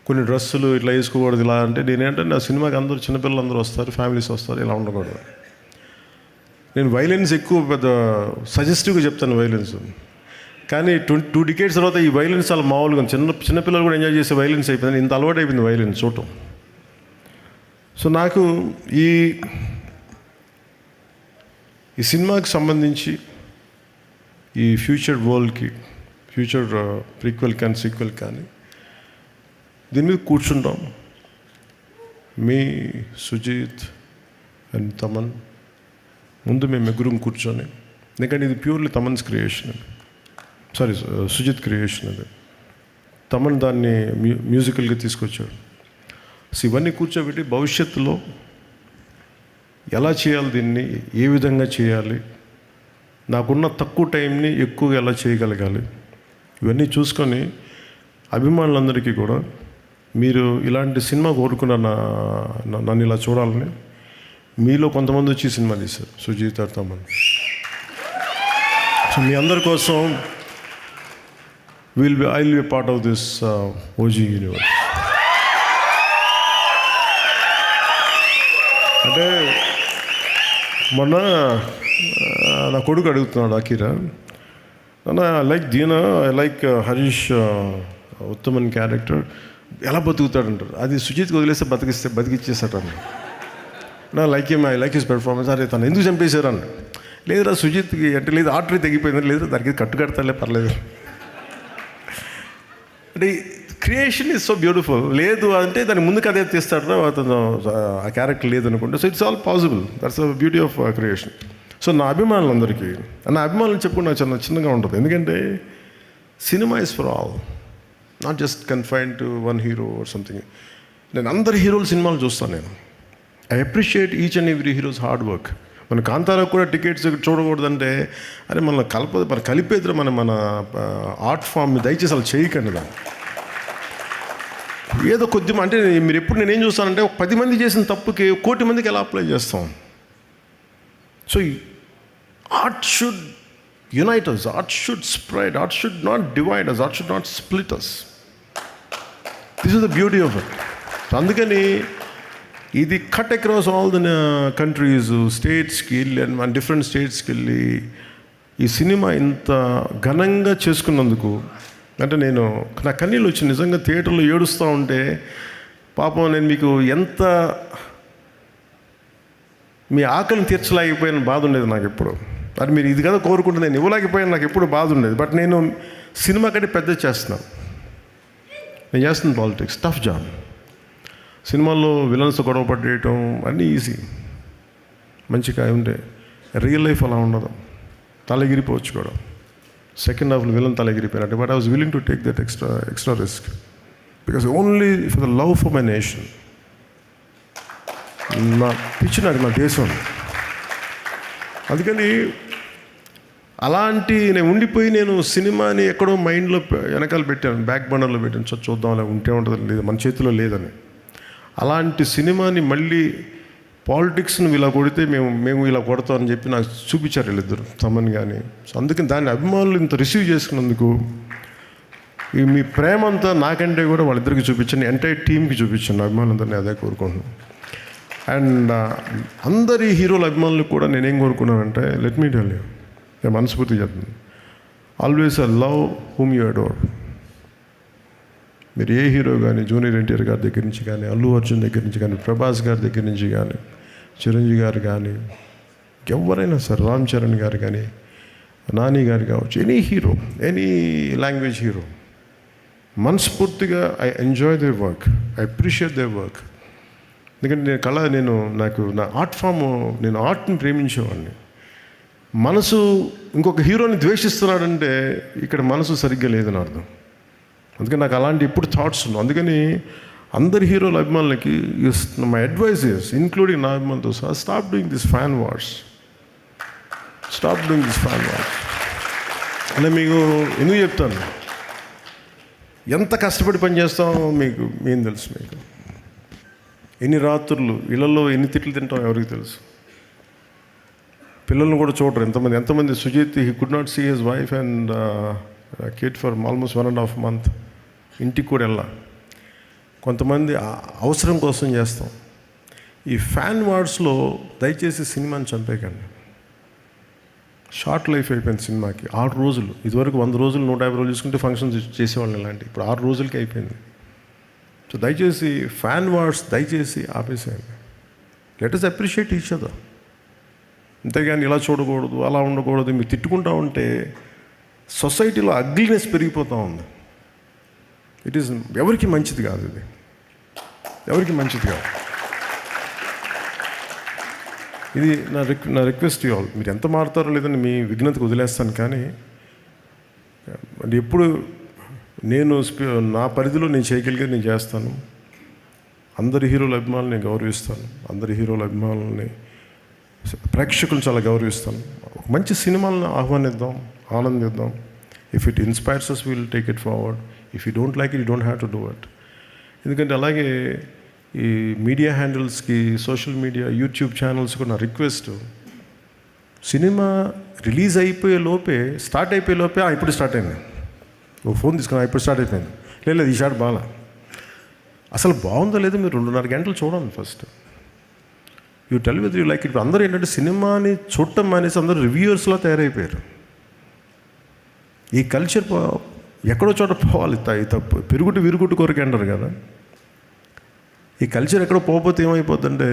కొన్ని డ్రెస్సులు ఇట్లా వేసుకోకూడదు ఇలా అంటే. నేనేంటే నా సినిమాకి అందరూ చిన్నపిల్లలు అందరూ వస్తారు, ఫ్యామిలీస్ వస్తారు, ఇలా ఉండకూడదు. నేను వైలెన్స్ ఎక్కువ పెద్ద సజెస్టివ్గా చెప్తాను వైలెన్స్, కానీ 2 డికేడ్స్ తర్వాత ఈ వైలెన్స్ చాలా మామూలుగా చిన్నపిల్లలు కూడా ఎంజాయ్ చేసే వైలెన్స్ అయిపోయింది. ఇంత అలవాటు అయిపోయింది వైలెన్స్ చూడటం. సో నాకు ఈ సినిమాకి సంబంధించి ఈ ఫ్యూచర్ వరల్డ్కి, ఫ్యూచర్ ప్రీక్వెల్ కానీ సీక్వెల్ కానీ దీని మీద కూర్చుంటాం. మీ సుజీత్ అండ్ తమన్ ముందు మేము ముగ్గురం కూర్చొని, ఎందుకంటే ఇది purely Thaman's creation, Sujeeth creation. అది తమన్ దాన్ని మ్యూజికల్గా తీసుకొచ్చాడు. సో ఇవన్నీ కూర్చోబెట్టి భవిష్యత్తులో ఎలా చేయాలి, దీన్ని ఏ విధంగా చేయాలి, నాకున్న తక్కువ టైంని ఎక్కువగా ఎలా చేయగలగాలి, ఇవన్నీ చూసుకొని అభిమానులందరికీ కూడా మీరు ఇలాంటి సినిమా కోరుకున్న నన్ను ఇలా చూడాలని, మీలో కొంతమంది వచ్చి సినిమా తీశారు సుజీత్ తమన్. సో మీ అందరి కోసం I will be part of this OG universe. అంటే మొన్న నా కొడుకు అడుగుతున్నాడు, అఖీరా, ఐ లైక్ దీనా, I like Harish Uttaman character, ఎలా బతుకుతాడంటారు. అది సుజిత్కి వదిలేస్తే బతికిచ్చేస్తాడు. నా like I like his performance. అరే తను ఎందుకు చంపేశారు అన్న. లేదురా సుజిత్కి అంటే లేదు, ఆర్టరీ తగ్గిపోయింది, లేదు దానికి కట్టు కడతాలే పర్లేదు అంటే. Creation is so beautiful. లేదు అంటే దాని ముందుకు అదే తీస్తాడు, అతను ఆ క్యారెక్టర్ లేదనుకుంటే. So it's all possible, that's the beauty of creation. So నా అభిమానులందరికీ, నా అభిమానులు చెప్పుకుని నాకు చిన్నగా ఉంటుంది, ఎందుకంటే cinema is for all, not just confine to one hero or something. నేను అందరి హీరోల సినిమాలు చూస్తాను. నేను I appreciate each and every heroes hard work. మన కాంతారాకు కూడా టికెట్స్ చూడకూడదంటే, అరే మన కలిపేద్దరు మన ఆర్ట్ ఫామ్ని దయచేసి అలా చేయకండి. దాన్ని ఏదో కొద్దిగా అంటే మీరు ఎప్పుడు నేనేం చూస్తానంటే, 10 మంది చేసిన తప్పుకి 1 కోటి మందికి ఎలా అప్లై చేస్తాం. So art should unite us, art should spread, art should not divide us, art should not split us. This is the beauty of it. అందుకని ఇది cut across all the countries, స్టేట్స్కి వెళ్ళి అండ్ డిఫరెంట్ స్టేట్స్కి వెళ్ళి ఈ cinema ఇంత ఘనంగా చేసుకున్నందుకు, అంటే నేను నా కన్నీళ్ళు వచ్చి నిజంగా థియేటర్లో ఏడుస్తూ ఉంటే, పాపం నేను మీకు ఎంత మీ ఆకలిని తీర్చలేకపోయిన బాధ ఉండేది నాకు ఎప్పుడు. అది మీరు ఇది కదా కోరుకుంటే నేను ఇవ్వలేకపోయాను, నాకు ఎప్పుడు బాధ ఉండేది. బట్ నేను సినిమా కంటే పెద్ద చేస్తున్నాను. నేను చేస్తున్నాను పాలిటిక్స్, టఫ్ జాబ్. సినిమాల్లో విలన్స్ గొడవ పట్టేయటం అన్నీ ఈజీ, మంచిగా ఉండే. రియల్ లైఫ్ అలా ఉండదు, తలెగిరిపోవచ్చు కూడా. సెకండ్ హాఫ్లో విలన్ తలెగిరిపోయినట్టు. But I was willing to take that extra risk because only for the love for my nation. నా పిచ్చి నాకు నా దేశం. అందుకని అలాంటి నేను ఉండిపోయి నేను సినిమాని ఎక్కడో మైండ్లో వెనకాల పెట్టాను, బ్యాక్ బర్నర్లో పెట్టాను. చూద్దాం అలా ఉంటే ఉంటుంది, లేదు మన చేతిలో లేదని. అలాంటి సినిమాని మళ్ళీ పాలిటిక్స్ని ఇలా కొడితే మేము ఇలా కొడతామని చెప్పి నాకు చూపించారు వీళ్ళిద్దరు, తమన్ కానీ. సో అందుకని దాన్ని అభిమానులు ఇంత రిసీవ్ చేసుకున్నందుకు మీ ప్రేమ అంతా నాకంటే కూడా వాళ్ళిద్దరికి చూపించాను, ఎంటైర్ టీమ్కి చూపించాను, అభిమానులందరినీ అదే కోరుకుంటున్నాను. అండ్ అందరి హీరోల అభిమానులకు కూడా నేనేం కోరుకున్నానంటే, లెట్ మీ టెల్ యూ, నేను మనస్ఫూర్తిగా చెప్తాను, always I love whom you adore. మీరు ఏ హీరో కానీ, జూనియర్ ఎన్టీఆర్ గారి దగ్గర నుంచి కానీ, అల్లు అర్జున్ దగ్గర నుంచి కానీ, ప్రభాస్ గారి దగ్గర నుంచి కానీ, చిరంజీవి గారు కానీ, ఎవరైనా సరే, రామ్ చరణ్ గారు కానీ, నాని గారు కావచ్చు, any hero, any language hero, మనస్ఫూర్తిగా I enjoy their work, I appreciate their work. ఎందుకంటే నాకు నా ఆర్ట్ ఫామ్, నేను ఆర్ట్ని ప్రేమించేవాడిని. మనసు ఇంకొక హీరోని ద్వేషిస్తున్నాడంటే ఇక్కడ మనసు సరిగ్గా లేదని అర్థం. అందుకని నాకు అలాంటి ఎప్పుడు థాట్స్ ఉన్నావు. అందుకని అందరి హీరోల అభిమానులకి మై అడ్వైస్ ఇస్, ఇంక్లూడింగ్ నా అభిమానులతో సహా, stop doing this fan wars. అంటే మీకు ఎందుకు చెప్తాను, ఎంత కష్టపడి పని చేస్తామో ఏం తెలుసు మీకు. ఎన్ని రాత్రులు ఇళ్లలో ఎన్ని తిట్లు తింటాం ఎవరికి తెలుసు. పిల్లల్ని కూడా చూడరు ఎంతమంది. Sujeeth, he could not see his wife and kid for almost 1.5 months. ఇంటికి కూడా వెళ్ళా. కొంతమంది అవసరం కోసం చేస్తాం. ఈ ఫ్యాన్ వార్డ్స్లో దయచేసి సినిమాని చంపేయకండి. షార్ట్ లైఫ్ అయిపోయింది సినిమాకి. 6 రోజులు, ఇదివరకు 100 రోజులు 150 రోజులు చూసుకుంటే ఫంక్షన్స్ చేసేవాళ్ళని, ఇలాంటి ఇప్పుడు 6 రోజులకి అయిపోయింది. సో దయచేసి ఫ్యాన్ వార్డ్స్ దయచేసి ఆపేసేయండి. Let us appreciate each other. అంతేగాని ఇలా చూడకూడదు, అలా ఉండకూడదు, మీరు తిట్టుకుంటా ఉంటే సొసైటీలో అగ్లీనెస్ పెరిగిపోతూ ఉంది. ఇట్ ఈస్ ఎవరికి మంచిది కాదు, ఇది ఎవరికి మంచిది కాదు. ఇది నా రిక్వెస్ట్ యూ ఆల్. మీరు ఎంత మారుతారో లేదని మీ విఘ్నతకు వదిలేస్తాను. కానీ ఎప్పుడు నా పరిధిలో నేను చేయగలిగేది నేను చేస్తాను. అందరి హీరోల అభిమానులు నేను గౌరవిస్తాను. అందరి హీరోల అభిమానులని, ప్రేక్షకులను చాలా గౌరవిస్తాను. ఒక మంచి సినిమాలను ఆహ్వానిద్దాం, ఆనందిద్దాం. If it inspires us, will take it forward. If you don't like it, you don't have to do it. ఎందుకంటే అలాగే ఈ మీడియా హ్యాండిల్స్కి, సోషల్ మీడియా, యూట్యూబ్ ఛానల్స్కి నా రిక్వెస్ట్, సినిమా రిలీజ్ అయిపోయే లోపే, స్టార్ట్ అయిపోయే లోపే ఇప్పుడు స్టార్ట్ అయింది, ఓ ఫోన్ తీసుకున్నా ఇప్పుడు స్టార్ట్ అయిపోయింది, లేదు ఈ షాట్ బాగా, అసలు బాగుందో లేదో మీరు 2.5 గంటలు చూడండి first. You tell with you like it. అందరూ ఏంటంటే సినిమాని చూడటం మానేసి అందరూ రివ్యూయర్స్లో తయారైపోయారు. ఈ కల్చర్ ఎక్కడో చోట పోవాలి, తప్పు పెరుగుటు విరుగుటు కొరకు అంటారు కదా. ఈ కల్చర్ ఎక్కడో పోతే ఏమైపోతుందంటే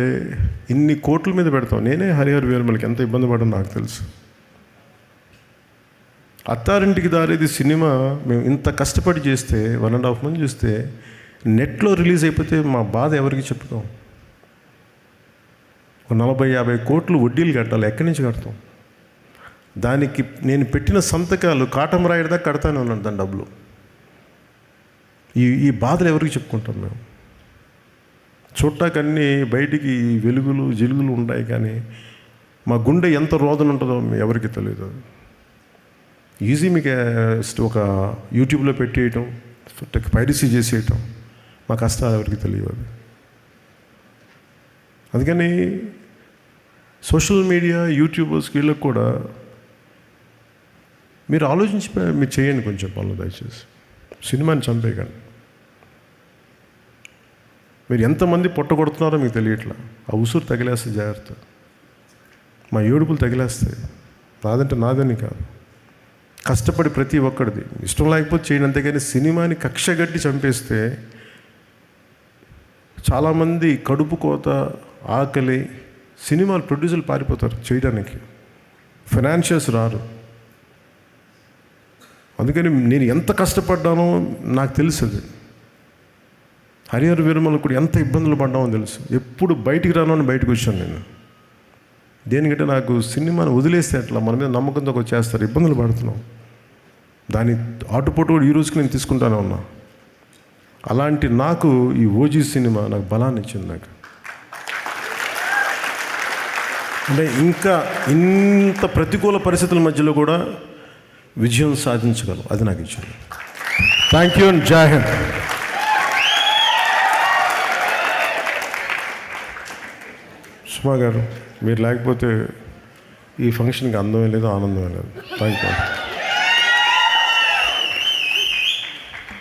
ఇన్ని కోట్ల మీద పెడతాం. నేనే హరిహర వీరమలకి ఎంత ఇబ్బంది పడ్డా నాకు తెలుసు. అత్తారింటికి దారేది సినిమా మేము ఇంత కష్టపడి చేస్తే 1.5 months చూస్తే నెట్లో రిలీజ్ అయిపోతే మా బాధ ఎవరికి చెప్పుతాం. 40-50 కోట్లు వడ్డీలు కట్టాలి, ఎక్కడి నుంచి కడతాం? దానికి నేను పెట్టిన సంతకాలు కాటమరాయుడు దాకా కడతానే ఉన్నాను దాని డబ్బులు. ఈ బాధలు ఎవరికి చెప్పుకుంటాం మేము? చూడటాకన్నీ బయటికి వెలుగులు జిలుగులు ఉంటాయి, కానీ మా గుండె ఎంత రోదన ఉంటుందో ఎవరికి తెలియదు. ఈజీ మీకు ఒక యూట్యూబ్లో పెట్టేయటం, పైరసీ చేసేయటం, మా కష్టాలు ఎవరికి తెలియదు. అందుకని సోషల్ మీడియా, యూట్యూబర్స్ వీళ్ళకి కూడా మీరు ఆలోచించి మీరు చేయండి కొంచెం పనులు దయచేసి. సినిమాని చంపేయకండి. మీరు ఎంతమంది పొట్టగొడుతున్నారో మీకు తెలియట్లా. ఆ ఉసురు తగిలేస్తే జాగ్రత్త. మా ఏడుపులు తగిలేస్తాయి. నాదంటే నాదని కాదు, కష్టపడి ప్రతి ఒక్కడిది ఇష్టం లేకపోతే చేయండి, అంతేగాని సినిమాని కక్షగట్టి చంపేస్తే చాలామంది కడుపు కోత, ఆకలి, సినిమాలు ప్రొడ్యూసర్లు పారిపోతారు చేయడానికి, ఫైనాన్షియల్స్ రారు. అందుకని నేను ఎంత కష్టపడ్డానో నాకు తెలుసు. హరిహర వీరమల కూడా ఎంత ఇబ్బందులు పడ్డామో తెలుసు. ఎప్పుడు బయటికి రాను అని బయటకు వచ్చాను నేను. దేనికంటే నాకు సినిమాని వదిలేస్తే అట్లా మన మీద నమ్మకంతో వచ్చేస్తారు, ఇబ్బందులు పడుతున్నాం. దాని ఆటుపోటు కూడా ఈ రోజుకి నేను తీసుకుంటానే ఉన్నా. అలాంటి నాకు ఈ ఓజీ సినిమా నాకు బలాన్ని ఇచ్చింది. నాకు అంటే ఇంకా ఇంత ప్రతికూల పరిస్థితుల మధ్యలో కూడా విజయం సాధించగలం, అది నాకు ఇచ్చింది. థ్యాంక్ యూ అండ్ జై హింద్. సుమా గారు, మీరు లేకపోతే ఈ ఫంక్షన్కి అందమే లేదు, ఆనందమే లేదు. Thank you.